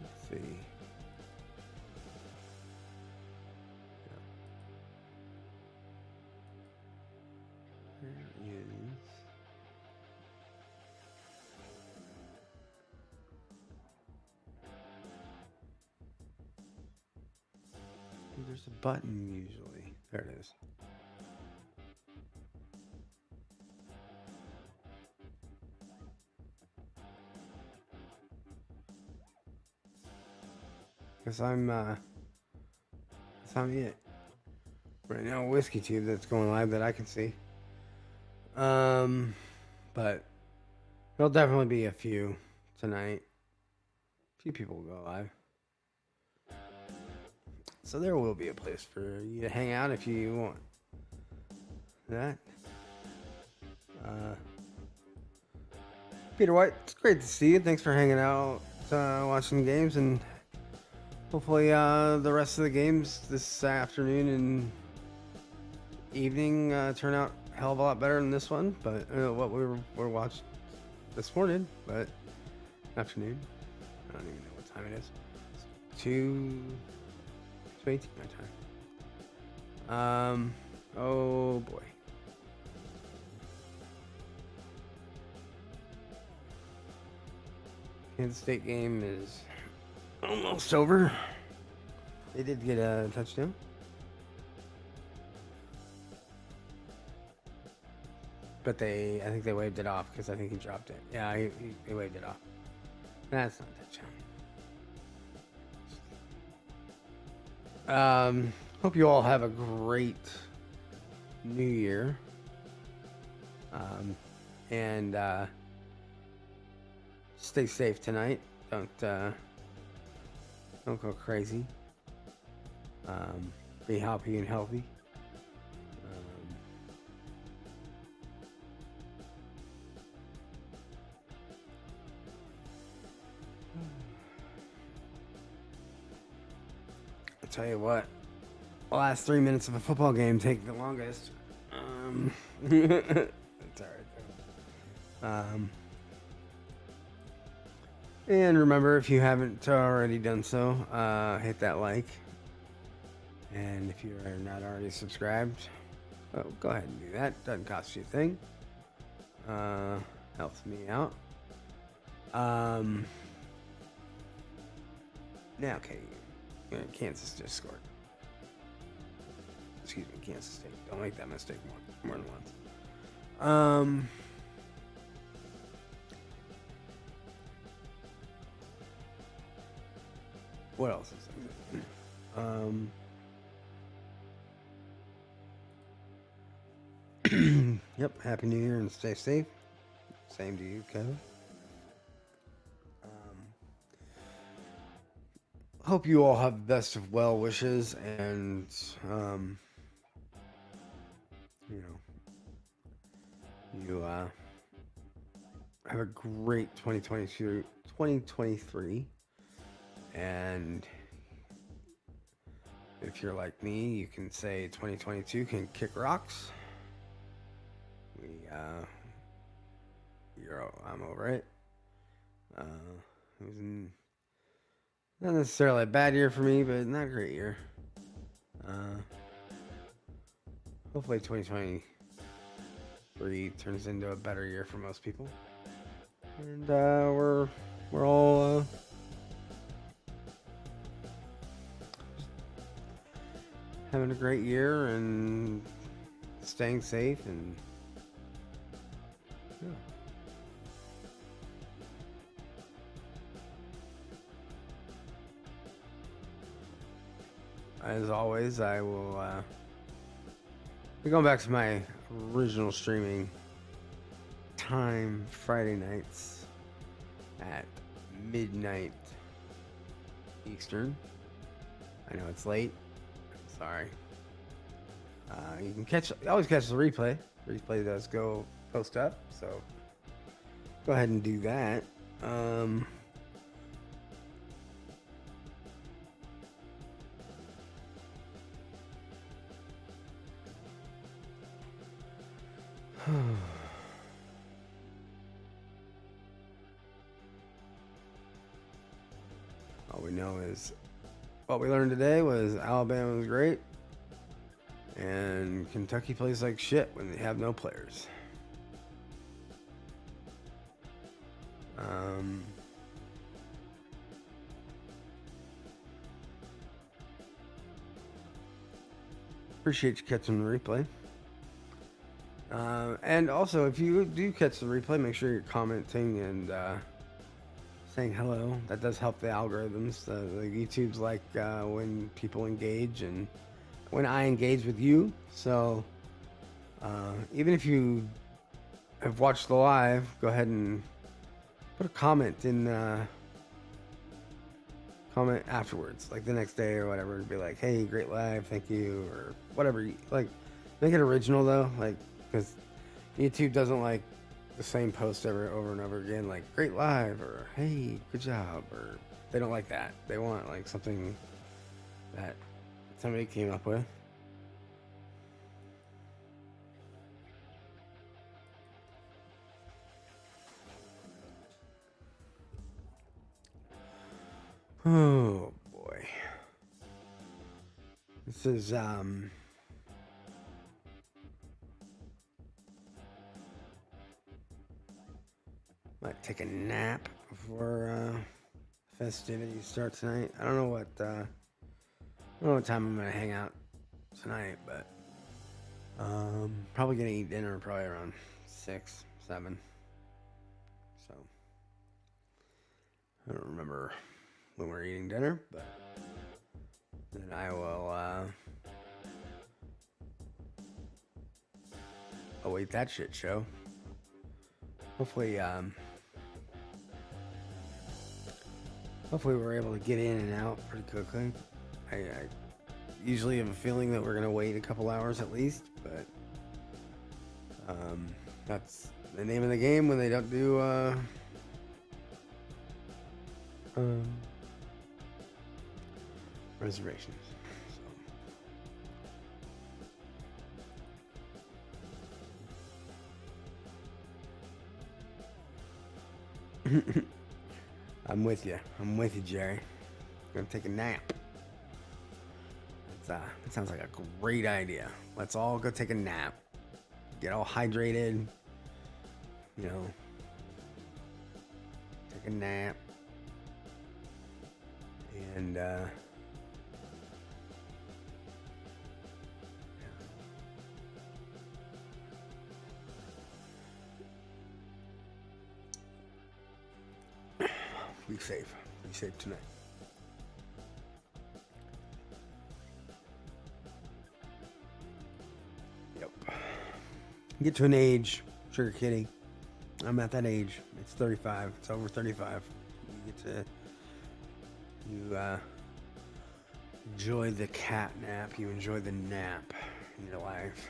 Let's see. There is. There's a button usually. There it is. because I'm it right now. Whiskey Tube that's going live that I can see. But there'll definitely be a few tonight. A few people will go live. So there will be a place for you to hang out if you want that. Peter White, it's great to see you. Thanks for hanging out, watching the games, and hopefully the rest of the games this afternoon and evening turn out a hell of a lot better than this one. But what we were watching this morning, but afternoon. I don't even know what time it is. It's 2:18 my time. Oh boy. Kansas State game is almost over. They did get a touchdown. But I think they waved it off because I think he dropped it. Yeah, he waved it off. That's not a touchdown. Hope you all have a great New Year. And stay safe tonight. Don't go crazy. Be happy and healthy. I'll tell you what, the last 3 minutes of a football game take the longest. It's alright though. And remember, if you haven't already done so, hit that like. And if you are not already subscribed, go ahead and do that. Doesn't cost you a thing. Helps me out. Now, okay, Kansas just scored. Excuse me, Kansas State. Don't make that mistake more than once. What else is there? Yep, Happy New Year and stay safe. Same to you, Kevin. Hope you all have the best of well wishes and, you have a great 2023. And if you're like me, you can say 2022 can kick rocks. I'm over it. It was not necessarily a bad year for me, but not a great year. Hopefully 2023 turns into a better year for most people. And we're all having a great year and staying safe and yeah. As always, I will be going back to my original streaming time, Friday nights at midnight Eastern. I know it's late. Sorry. You can always catch the replay. Replay does go post up, so go ahead and do that. All we know is what we learned today was Alabama was great and Kentucky plays like shit when they have no players. Appreciate you catching the replay. And also, if you do catch the replay, make sure you're commenting and saying hello. That does help the algorithms. The YouTube's like when people engage and when I engage with you. So even if you have watched the live, go ahead and put a comment in comment afterwards, like the next day or whatever, and be like, "Hey, great live, thank you," or whatever. Like, make it original though, like because YouTube doesn't like the same post over and over again, like "great live" or "hey, good job," or they don't like that. They want like something that somebody came up with. Oh boy. This is might take a nap before festivities start tonight. I don't know what time I'm gonna hang out tonight, but probably gonna eat dinner probably around 6, 7. So I don't remember when we're eating dinner, but then I will await that shit show. Hopefully we're able to get in and out pretty quickly. I usually have a feeling that we're gonna wait a couple hours at least, but that's the name of the game when they don't do reservations. So. I'm with you, Jerry. I'm gonna take a nap. That sounds like a great idea. Let's all go take a nap. Get all hydrated. You know, take a nap. And be safe. Be safe tonight. Yep. Get to an age, sugar kitty. I'm at that age. It's 35. It's over 35. You get to enjoy the cat nap. You enjoy the nap in your life.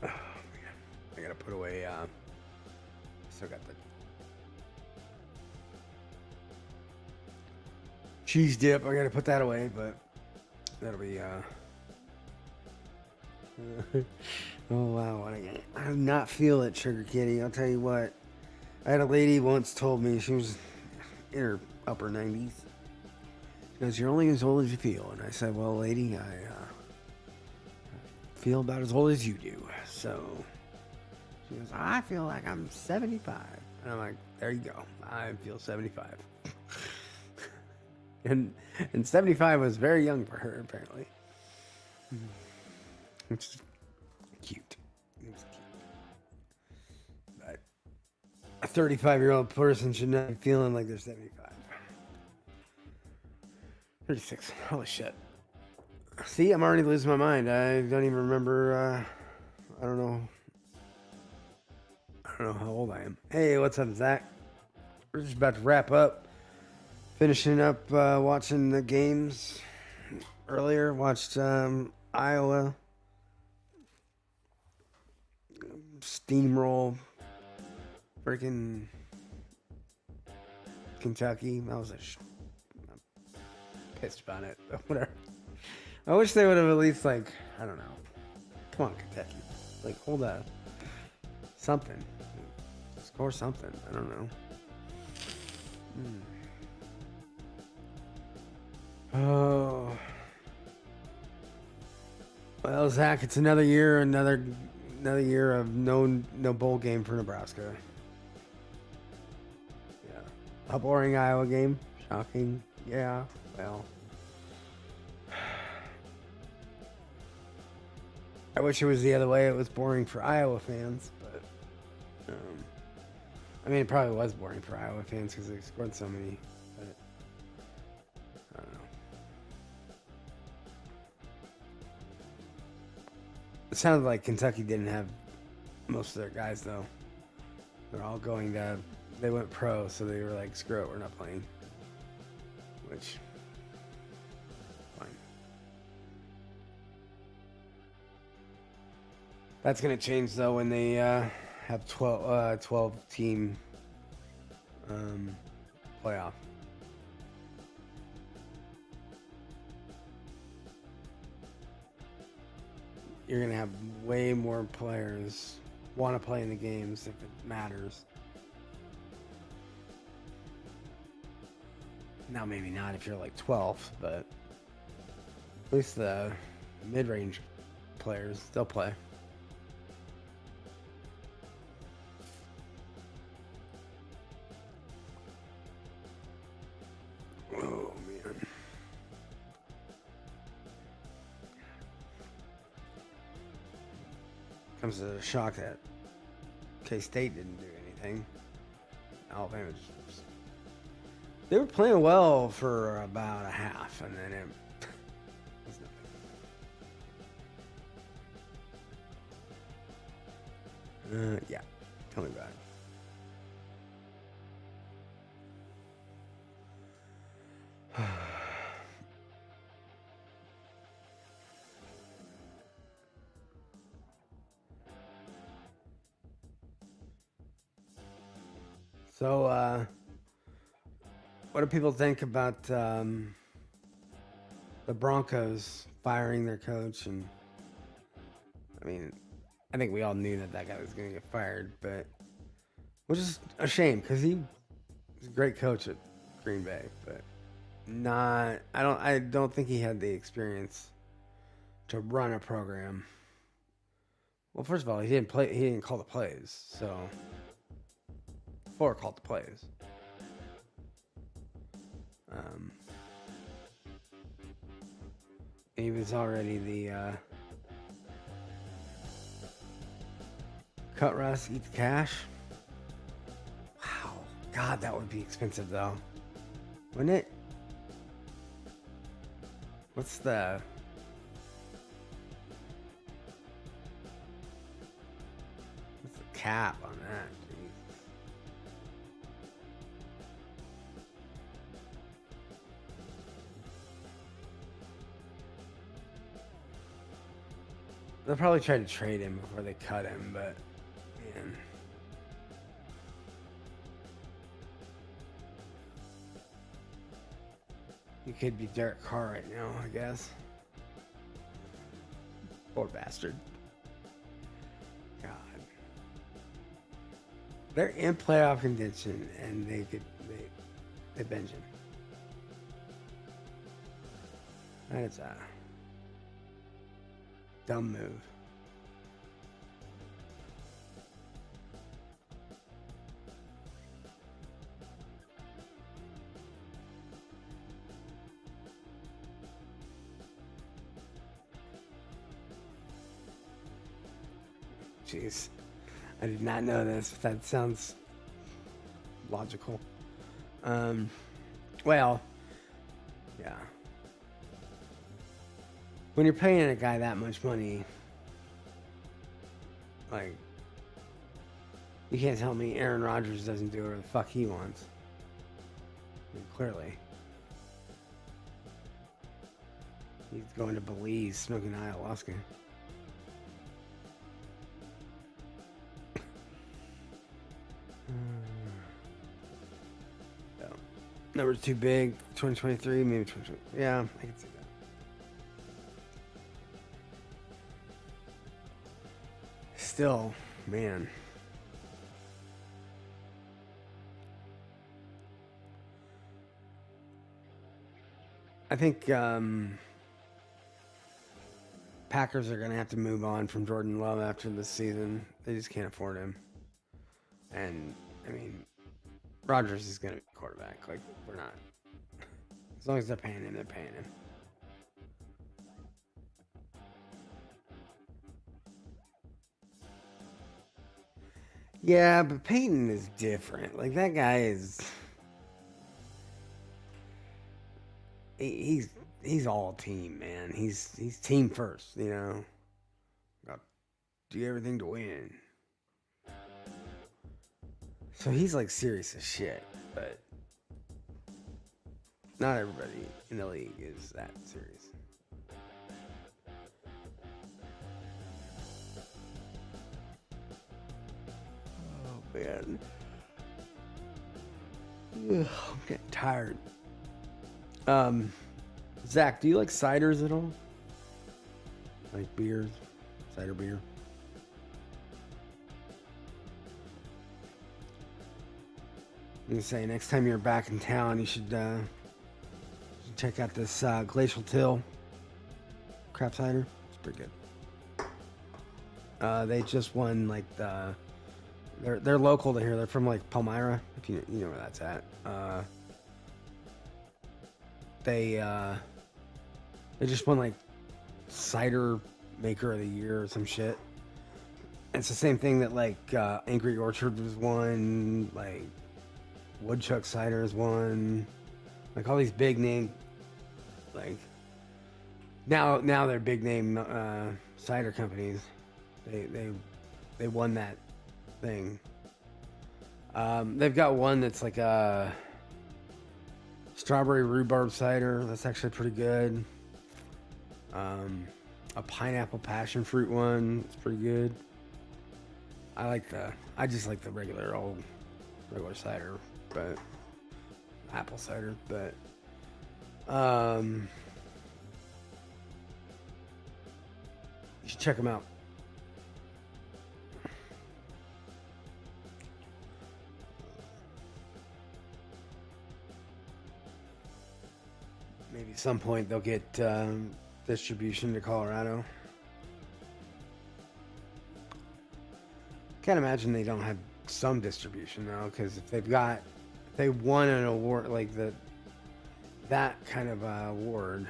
Oh man, I gotta put away. Still got the cheese dip. I gotta put that away, but that'll be. Oh wow, I do not feel it, sugar kitty. I'll tell you what. I had a lady once told me, she was in her upper 90s. She goes, "You're only as old as you feel." And I said, "Well, lady, I feel about as old as you do." So she goes, "I feel like I'm 75." And I'm like, "There you go. I feel 75." and 75 was very young for her, apparently. Which is cute. It was cute. But a 35-year-old person should not be feeling like they're 75. 36. Holy shit. See, I'm already losing my mind. I don't even remember. I don't know how old I am. Hey, what's up, Zach? We're just about to wrap up. Finishing up watching the games earlier. Watched Iowa steamroll freaking Kentucky. I was I'm pissed about it. Whatever. I wish they would have at least, like, I don't know. Come on, Kentucky. Like, hold on. Something. Score something. I don't know. Oh. Well, Zach, it's another year of no bowl game for Nebraska. Yeah. A boring Iowa game. Shocking. Yeah. Well. I wish it was the other way. It was boring for Iowa fans, but I mean, it probably was boring for Iowa fans because they scored so many. But I don't know. It sounded like Kentucky didn't have most of their guys though. They're all going to. They went pro, so they were like, "Screw it, we're not playing." Which, fine. That's gonna change though when they have 12 team playoff. You're gonna have way more players want to play in the games if it matters. Now maybe not if you're like 12th, but at least the mid-range players, they'll play. Oh, man. Comes as a shock that K-State didn't do anything. Alabama just... They were playing well for about a half, and then it was nothing. Yeah. Tell me about it. So, what do people think about the Broncos firing their coach? And I mean, I think we all knew that guy was going to get fired, but which is a shame because he was a great coach at Green Bay, but not. I don't think he had the experience to run a program. Well, first of all, he didn't play. He didn't call the plays, so Fuller called the plays. He was already the cut Russ, eat the cash. Wow. God, that would be expensive though. Wouldn't it? What's the cap on that? They'll probably try to trade him before they cut him, but man. He could be Derek Carr right now, I guess. Poor bastard. God. They're in playoff contention and they bench him. That is a dumb move. Jeez. I did not know this. That sounds logical. Well, yeah. When you're paying a guy that much money, like, you can't tell me Aaron Rodgers doesn't do whatever the fuck he wants. I mean, clearly. He's going to Belize, smoking ayahuasca. So, numbers too big, 2023, maybe 2020. Yeah, I can see that. Still, man. I think Packers are going to have to move on from Jordan Love after this season. They just can't afford him. And, I mean, Rodgers is going to be quarterback. Like, we're not. As long as they're paying him, they're paying him. Yeah, but Peyton is different. Like that guy is. He's all team, man. He's team first. Got to do everything to win. So he's like serious as shit, but not everybody in the league is that serious. Oh man, ugh, I'm getting tired. Zach, do you like ciders at all? Like beers, cider beer? I'm gonna say next time you're back in town, you should check out this Glacial Till craft cider. It's pretty good. They just won like they're local to here. They're from like Palmyra, if you know where that's at. They just won like cider maker of the year or some shit. It's the same thing that like Angry Orchard was won, like Woodchuck Cider is one, like all these big name, like now they're big name cider companies. They won that thing. They've got one that's like a strawberry rhubarb cider. That's actually pretty good. A pineapple passion fruit one. It's pretty good. I just like the regular cider, but apple cider, but you should check them out. Maybe at some point they'll get distribution to Colorado. Can't imagine they don't have some distribution though, because if they won an award like that kind of award,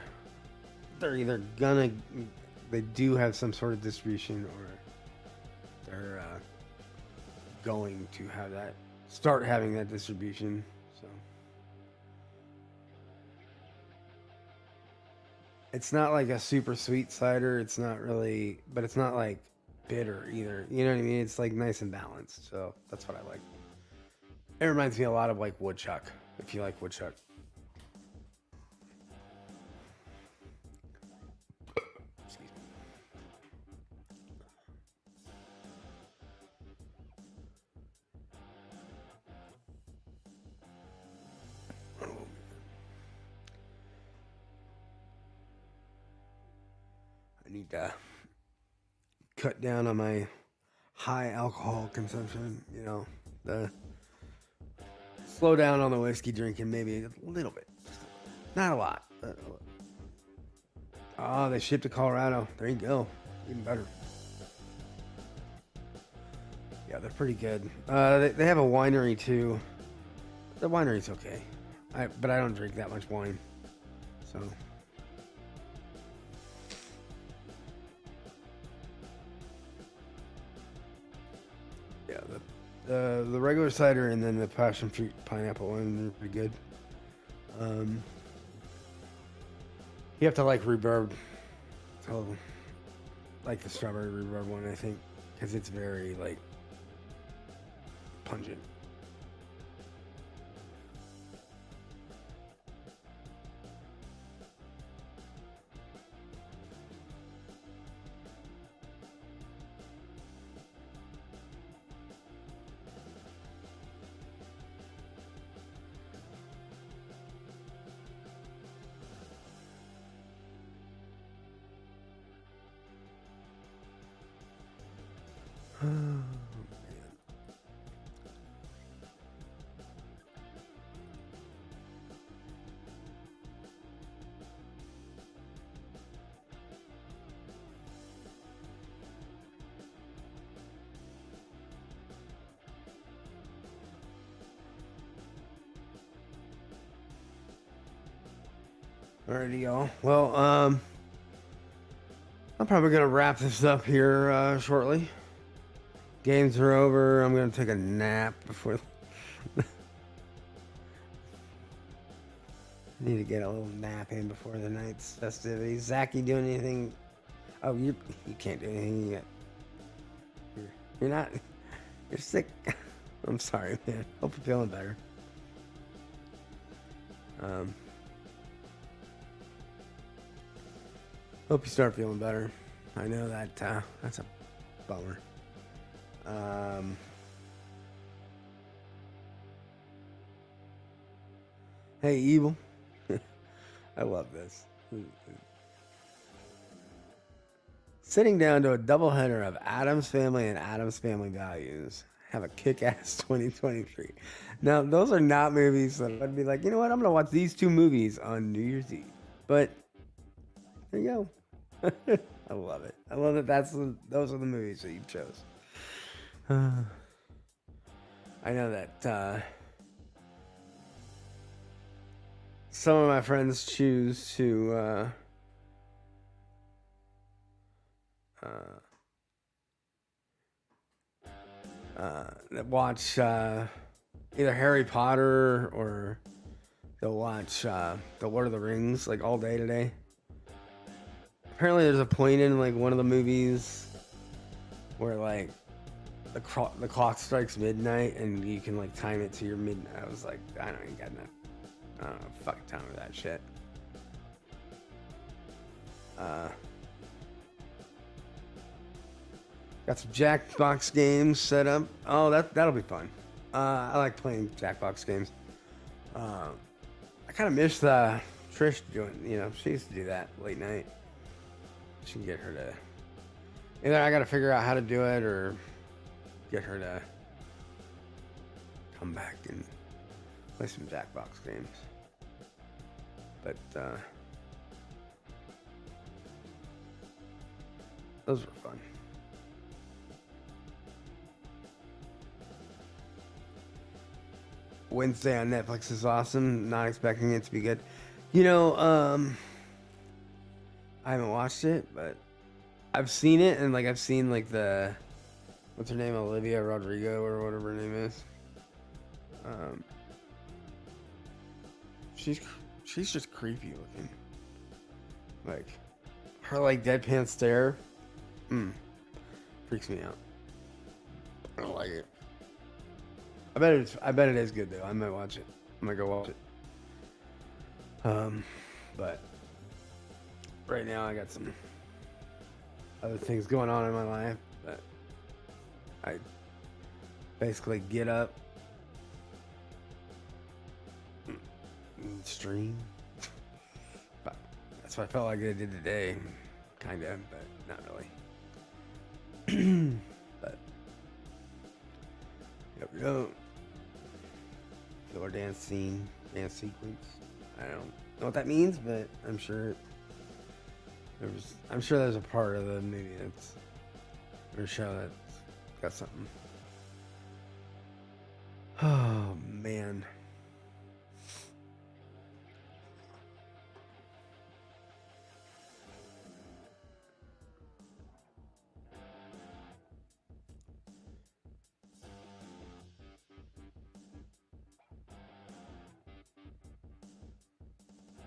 they do have some sort of distribution, or they're going to start having that distribution. So it's not like a super sweet cider. It's not really, but it's not like bitter either. You know what I mean? It's like nice and balanced. So that's what I like. It reminds me a lot of like Woodchuck, if you like Woodchuck. Excuse me. I need to cut down on my high alcohol consumption, slow down on the whiskey drinking maybe a little bit. Not a lot, but they shipped to Colorado. There you go. Even better. Yeah, they're pretty good. They have a winery too. The winery's okay. But I don't drink that much wine. So yeah, the regular cider and then the passion fruit pineapple one are pretty good. You have to like rhubarb. So like the strawberry rhubarb one, I think, because it's very like pungent. Oh, man. Alrighty, y'all. Well, I'm probably gonna wrap this up here shortly. Games are over. I'm gonna take a nap before. Need to get a little nap in before the night's festivities. Zach, you doing anything? Oh, you can't do anything yet. You're not. You're sick. I'm sorry, man. Hope you're feeling better. Hope you start feeling better. I know that that's a bummer. Hey, Evil. I love this. Sitting down to a doubleheader of Addams Family and Addams Family Values. Have a kick-ass 2023. Now, those are not movies that I'd be like, you know what? I'm going to watch these two movies on New Year's Eve. But there you go. I love it. I love that those are the movies that you chose. I know that some of my friends choose to watch either Harry Potter or they'll watch The Lord of the Rings like all day today. Apparently there's a point in like one of the movies where like the clock strikes midnight and you can like time it to your midnight. I was like, I don't know fucking time with that shit. Got some Jackbox games set up. Oh, that'll be fun. I like playing Jackbox games. I kind of miss Trish doing. You know, she used to do that late night. She can get her to. Either I got to figure out how to do it, or get her to come back and play some Jackbox games. But those were fun. Wednesday on Netflix is awesome. Not expecting it to be good. You know, I haven't watched it, but I've seen it, and like I've seen like the what's her name, Olivia Rodrigo or whatever her name is. She's just creepy looking. Like her like deadpan stare, freaks me out. I don't like it. I bet it is good though. I might watch it. I might go watch it. But right now I got some other things going on in my life. But I basically get up, and stream. But that's what I felt like I did today, kind of, but not really. But yep, yep. Or dance sequence. I don't know what that means, but I'm sure there's a part of the movie or show that's got something. Oh man.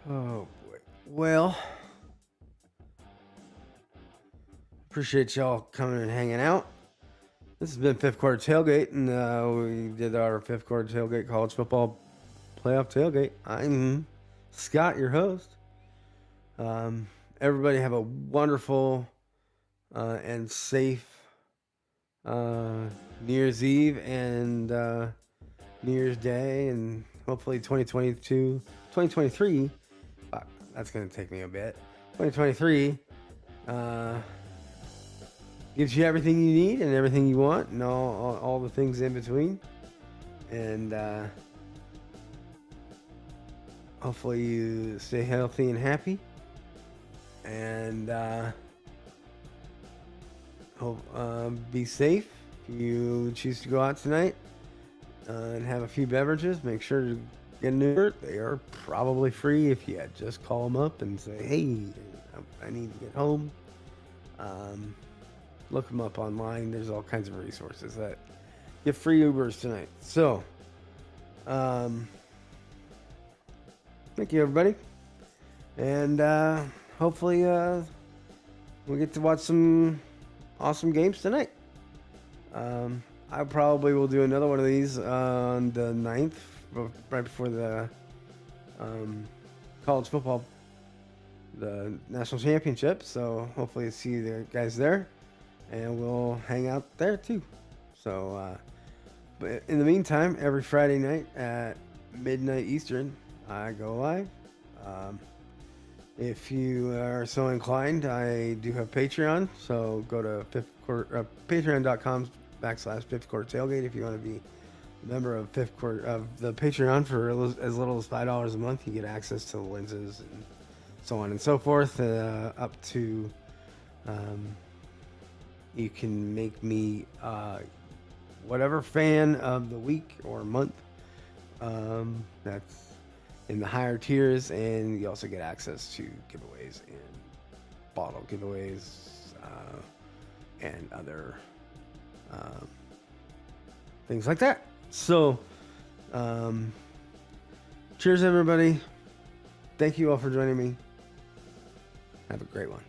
Oh boy. Well, appreciate y'all coming and hanging out. This has been Fifth Quarter Tailgate, and we did our Fifth Quarter Tailgate College Football Playoff Tailgate. I'm Scott, your host. Everybody have a wonderful and safe New Year's Eve and New Year's Day, and hopefully 2023. That's going to take me a bit. 2023 gives you everything you need and everything you want and all the things in between. And hopefully you stay healthy and happy. And be safe. If you choose to go out tonight and have a few beverages, make sure to get an Uber. They are probably free if you just call them up and say, hey, I need to get home. look them up online. There's all kinds of resources that get free Ubers tonight. So, thank you, everybody. And hopefully we'll get to watch some awesome games tonight. I probably will do another one of these on the 9th, right before the college football, the national championship. So hopefully see the guys there, and we'll hang out there too. So, but in the meantime, every Friday night at midnight Eastern, I go live. If you are so inclined, I do have Patreon. So go to patreon.com/fifth quarter tailgate if you want to be a member of fifth quarter of the Patreon for as little as $5 a month. You get access to the lenses and so on and so forth. Up to you can make me whatever fan of the week or month. That's in the higher tiers, and you also get access to giveaways and bottle giveaways and other things like that. So, cheers, everybody. Thank you all for joining me. Have a great one.